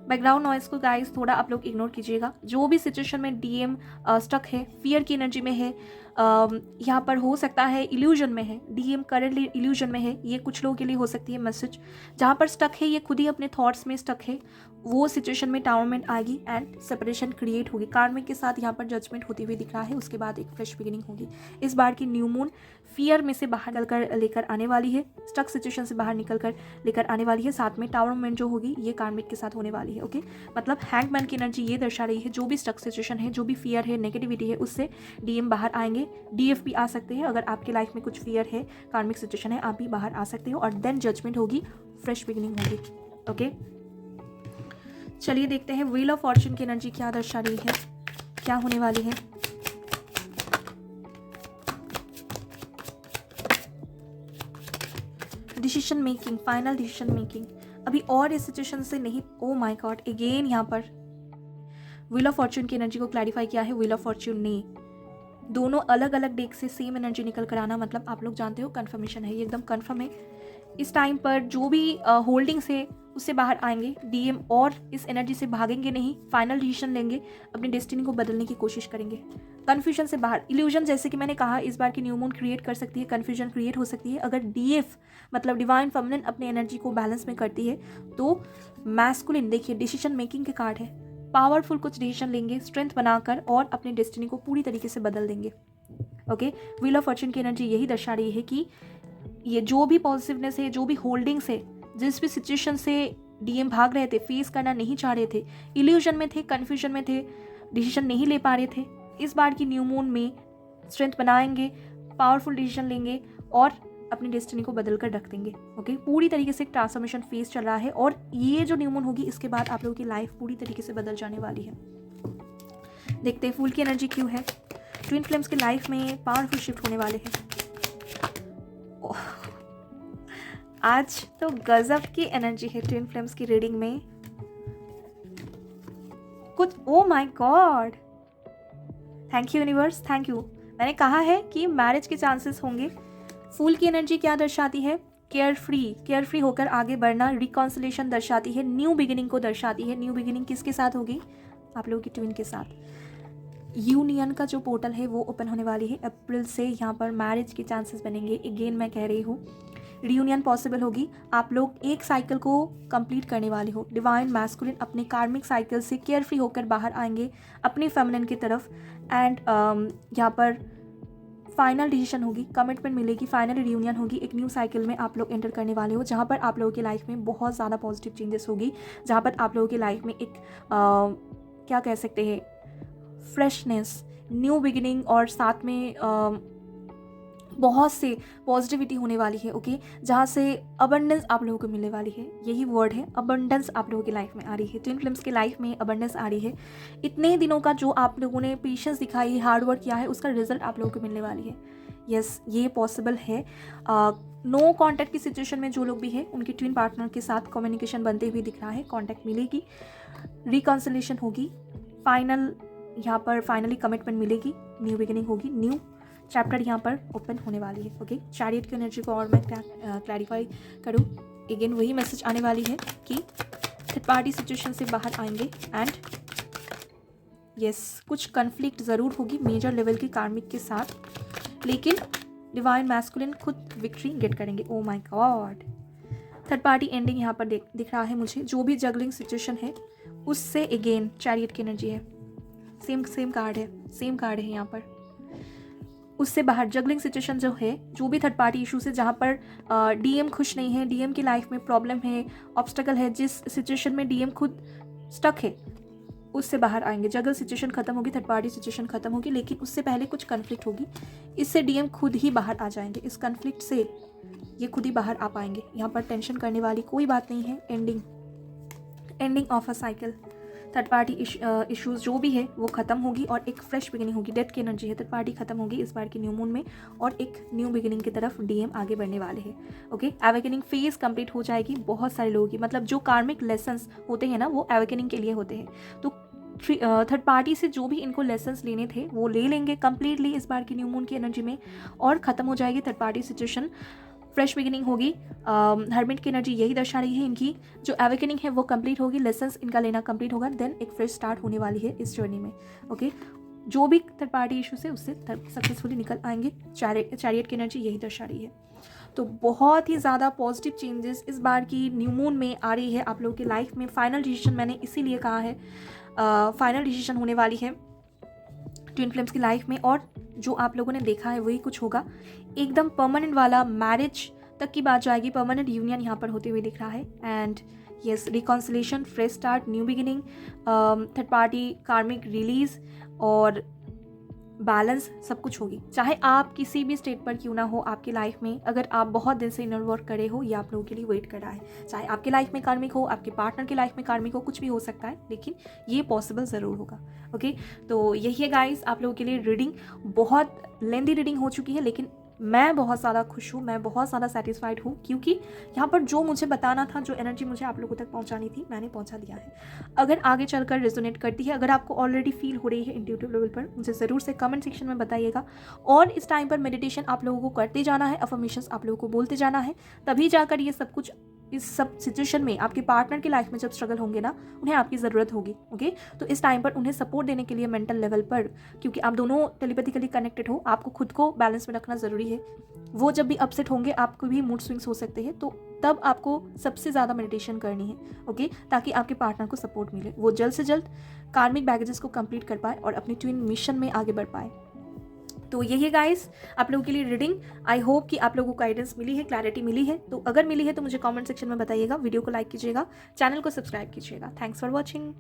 A: बैकग्राउंड नॉइस को गाइस थोड़ा आप लोग इग्नोर कीजिएगा। जो भी सिचुएशन में डीएम स्टक है, फियर की एनर्जी में है, यहाँ पर हो सकता है इल्यूजन में है, डीएम करेंटली इल्यूजन में है, ये कुछ लोगों के लिए हो सकती है मैसेज। जहाँ पर स्टक है ये खुद ही अपने थॉट्स में स्टक है, वो सिचुएशन में टावरमेंट आएगी एंड सेपरेशन क्रिएट होगी। कार्मिक के साथ यहाँ पर जजमेंट होती हुई दिख रहा है, उसके बाद एक फ्रेश बिगिनिंग होगी। इस बार की न्यू मून फियर में से बाहर निकल लेकर आने वाली है, स्टक सिचुएशन से बाहर निकल कर लेकर आने वाली है। साथ में टावरमेंट जो होगी ये कार्मिक के साथ होने वाली है। ओके, मतलब हैंगमैन की एनर्जी ये दर्शा रही है, जो भी स्टक सिचुएशन है, जो भी फियर है, नेगेटिविटी है, उससे डीएम बाहर आएंगे। डीएफ भी आ सकते हैं। अगर आपके लाइफ में कुछ फियर है, कार्मिक सिचुएशन है, आप भी बाहर आ सकते हो और देन जजमेंट होगी, फ्रेश बिगिनिंग होगी। ओके, चलिए देखते हैं व्हील ऑफ फॉर्चून की एनर्जी क्या दर्शा रही है, क्या होने वाली है। Decision making, final decision making, अभी और इस सिचुएशन से नहीं। ओ माय गॉड, अगेन यहाँ पर व्हील ऑफ फॉर्च्यून की एनर्जी को क्लैरिफाई किया है व्हील ऑफ फॉर्च्यून ने। दोनों अलग अलग डेक से सेम एनर्जी निकल कर आना मतलब आप लोग जानते हो कन्फर्मेशन है, ये एकदम कन्फर्म है। इस टाइम पर जो भी होल्डिंग से उससे बाहर आएंगे डीएम, और इस एनर्जी से भागेंगे नहीं, फाइनल डिसीजन लेंगे, अपनी डेस्टिनी को बदलने की कोशिश करेंगे। कन्फ्यूजन से बाहर, इल्यूजन जैसे कि मैंने कहा इस बार की न्यू मून क्रिएट कर सकती है, कन्फ्यूजन क्रिएट हो सकती है। अगर डीएफ मतलब डिवाइन फेमिनिन अपनी एनर्जी को बैलेंस में करती है तो मैस्कुलिन, देखिए डिसीजन मेकिंग के कार्ड है, पावरफुल कुछ डिसीजन लेंगे स्ट्रेंथ बनाकर और अपनी डेस्टिनी को पूरी तरीके से बदल देंगे। ओके, व्हील ऑफ फॉर्च्यून की एनर्जी यही दर्शा रही है कि ये जो भी पॉजिटिवनेस है, जो भी होल्डिंग्स है, जिस भी सिचुएशन से डीएम भाग रहे थे, फेस करना नहीं चाह रहे थे, इल्यूजन में थे, कन्फ्यूजन में थे, डिसीजन नहीं ले पा रहे थे, इस बार की न्यू मून में स्ट्रेंथ बनाएंगे, पावरफुल डिसीजन लेंगे और अपनी डेस्टिनी को बदल कर रख देंगे। ओके, पूरी तरीके से एक ट्रांसफॉर्मेशन फेस चल रहा है और ये जो न्यू मून होगी इसके बाद आप लोगों की लाइफ पूरी तरीके से बदल जाने वाली है। देखते हैं फूल की एनर्जी क्यों है। ट्विन फ्लेम्स की लाइफ में पावरफुल शिफ्ट होने वाले हैं। आज तो गजब की एनर्जी है ट्विन फ्लेम्स की रीडिंग में कुछ। ओ my God, thank you universe, thank you. मैंने कहा है कि मैरिज के चांसेस होंगे। फूल की एनर्जी क्या दर्शाती है? केयर फ्री होकर आगे बढ़ना, रिकॉन्सिलेशन दर्शाती है, न्यू बिगिनिंग को दर्शाती है। न्यू बिगिनिंग किसके साथ होगी? आप लोगों की ट्विन के साथ। यूनियन का जो पोर्टल है वो ओपन होने वाली है अप्रैल से। यहाँ पर मैरिज के चांसेस बनेंगे। अगेन मैं कह रही हूँ रियूनियन पॉसिबल होगी। आप लोग एक साइकिल को कंप्लीट करने वाले हो। डिवाइन मैस्कुलिन अपने कार्मिक साइकिल से केयर फ्री होकर बाहर आएंगे अपनी फेमिनिन की तरफ। एंड यहाँ पर फाइनल डिसीजन होगी, कमिटमेंट मिलेगी, फाइनल रियूनियन होगी। एक न्यू साइकिल में आप लोग एंटर करने वाले हो जहाँ पर आप लोगों की लाइफ में बहुत ज़्यादा पॉजिटिव चेंजेस होगी, जहाँ पर आप लोगों की लाइफ में एक क्या कह सकते हैं, फ्रेशनेस, न्यू बिगिनिंग और साथ में बहुत से पॉजिटिविटी होने वाली है। ओके, जहाँ से अबंडेंस आप लोगों को मिलने वाली है। यही वर्ड है, अबंडेंस आप लोगों की लाइफ में आ रही है। ट्विन फ्लेम्स की लाइफ में अबंडेंस आ रही है। इतने दिनों का जो आप लोगों ने पेशेंस दिखाई, हार्ड वर्क किया है, उसका रिजल्ट आप लोगों को मिलने वाली है। यस, ये पॉसिबल है। नो कॉन्टैक्ट की सिचुएशन में जो लोग भी है उनके ट्विन पार्टनर के साथ कम्युनिकेशन बनते हुए दिख रहा है, कॉन्टैक्ट मिलेगी, रिकॉन्सिलेशन होगी, फाइनल यहाँ पर फाइनली कमिटमेंट मिलेगी, न्यू बिगिनिंग होगी, न्यू चैप्टर यहाँ पर ओपन होने वाली है। ओके, चैरियट की एनर्जी को और मैं क्लैरिफाई करूँ। अगेन वही मैसेज आने वाली है कि थर्ड पार्टी सिचुएशन से बाहर आएंगे एंड यस, कुछ कन्फ्लिक्ट ज़रूर होगी मेजर लेवल की कार्मिक के साथ, लेकिन डिवाइन मैस्कुलिन खुद विक्ट्री गेट करेंगे। ओ my God, third party ending यहाँ पर दिख रहा है मुझे। जो भी जगलिंग सिचुएशन है उससे अगेन चैरियट की एनर्जी है, सेम कार्ड है यहाँ पर। उससे बाहर जगलिंग सिचुएशन जो है, जो भी थर्ड पार्टी इशू से जहाँ पर डीएम खुश नहीं है, डीएम की लाइफ में प्रॉब्लम है, ऑब्स्टेकल है, जिस सिचुएशन में डीएम खुद स्टक है, उससे बाहर आएंगे। जगल सिचुएशन खत्म होगी, थर्ड पार्टी सिचुएशन खत्म होगी, लेकिन उससे पहले कुछ कन्फ्लिक्ट होगी। इससे डीएम खुद ही बाहर आ जाएंगे। इस कन्फ्लिक्ट से ये खुद ही बाहर आ पाएंगे। यहाँ पर टेंशन करने वाली कोई बात नहीं है। Ending of a cycle, third party issues जो भी है वो खत्म होगी और एक फ्रेश बिगिनिंग होगी। डेथ की एनर्जी है, थर्ड पार्टी खत्म होगी इस बार की न्यू मून में और एक न्यू बिगिनिंग की तरफ डीएम आगे बढ़ने वाले हैं। ओके, एवेकनिंग फेज कंप्लीट हो जाएगी बहुत सारे लोगों की। मतलब जो कार्मिक लेसन्स होते हैं ना, वो एवेकनिंग के लिए होते हैं। तो थर्ड पार्टी से जो भी इनको लेसन्स लेने थे वो ले लेंगे कंप्लीटली इस बार की न्यू मून की एनर्जी में और ख़त्म हो जाएगी third party situation. Fresh beginning होगी। हर्मिट की एनर्जी यही दर्शा रही है। इनकी जो एवेकनिंग है वो कंप्लीट होगी, लेसन्स इनका लेना कंप्लीट होगा, देन एक फ्रेश स्टार्ट होने वाली है इस जर्नी में। ओके, जो भी थर्ड पार्टी इशू से उससे सक्सेसफुली निकल आएंगे। चैरियट की एनर्जी यही दर्शा रही है। तो बहुत ही ज़्यादा पॉजिटिव चेंजेस इस बार की न्यू मून में आ रही है आप लोगों की लाइफ में। फाइनल डिसीजन मैंने इसीलिए कहा है, फाइनल डिसीजन होने वाली है ट्विन फ्लेम्स की लाइफ में और जो आप लोगों ने देखा है वही कुछ होगा। एकदम परमानेंट वाला मैरिज तक की बात जाएगी, परमानेंट यूनियन यहाँ पर होते हुए दिख रहा है। And yes, reconciliation, fresh start, new beginning, third party कार्मिक रिलीज और बैलेंस सब कुछ होगी। चाहे आप किसी भी स्टेट पर क्यों ना हो आपकी लाइफ में, अगर आप बहुत दिन से इनर वर्क करे हो, ये आप लोगों के लिए वेट कर रहा है। चाहे आपके लाइफ में कार्मिक हो, आपके पार्टनर की लाइफ में कार्मिक हो, कुछ भी हो सकता है, लेकिन ये पॉसिबल ज़रूर होगा। ओके, तो यही है गाइस आप लोगों के लिए रीडिंग। बहुत लेंदी रीडिंग हो चुकी है, लेकिन मैं बहुत ज़्यादा खुश हूँ, मैं बहुत ज़्यादा सेटिस्फाइड हूँ, क्योंकि यहाँ पर जो मुझे बताना था, जो एनर्जी मुझे आप लोगों तक पहुँचानी थी, मैंने पहुँचा दिया है। अगर आगे चलकर रेजोनेट करती है, अगर आपको ऑलरेडी फील हो रही है इंट्यूटिव लेवल पर, मुझे ज़रूर से कमेंट सेक्शन में बताइएगा। और इस टाइम पर मेडिटेशन आप लोगों को करते जाना है, अफर्मेशंस आप लोगों को बोलते जाना है, तभी जाकर ये सब कुछ, इस सब सिचुएशन में आपके पार्टनर की लाइफ में जब स्ट्रगल होंगे ना, उन्हें आपकी ज़रूरत होगी। ओके, तो इस टाइम पर उन्हें सपोर्ट देने के लिए मेंटल लेवल पर, क्योंकि आप दोनों टेलीपैथिकली कनेक्टेड हो, आपको खुद को बैलेंस में रखना ज़रूरी है। वो जब भी अपसेट होंगे, आपको भी मूड स्विंग्स हो सकते हैं, तो तब आपको सबसे ज़्यादा मेडिटेशन करनी है। ओके, ताकि आपके पार्टनर को सपोर्ट मिले, वो जल्द से जल्द कार्मिक बैगेजेस को कंप्लीट कर पाए और अपनी ट्विन मिशन में आगे बढ़ पाए। तो यही गाइस आप लोगों के लिए रीडिंग। आई होप कि आप लोगों को गाइडेंस मिली है, क्लैरिटी मिली है। तो अगर मिली है तो मुझे कमेंट सेक्शन में बताइएगा, वीडियो को लाइक कीजिएगा, चैनल को सब्सक्राइब कीजिएगा। Thanks for watching.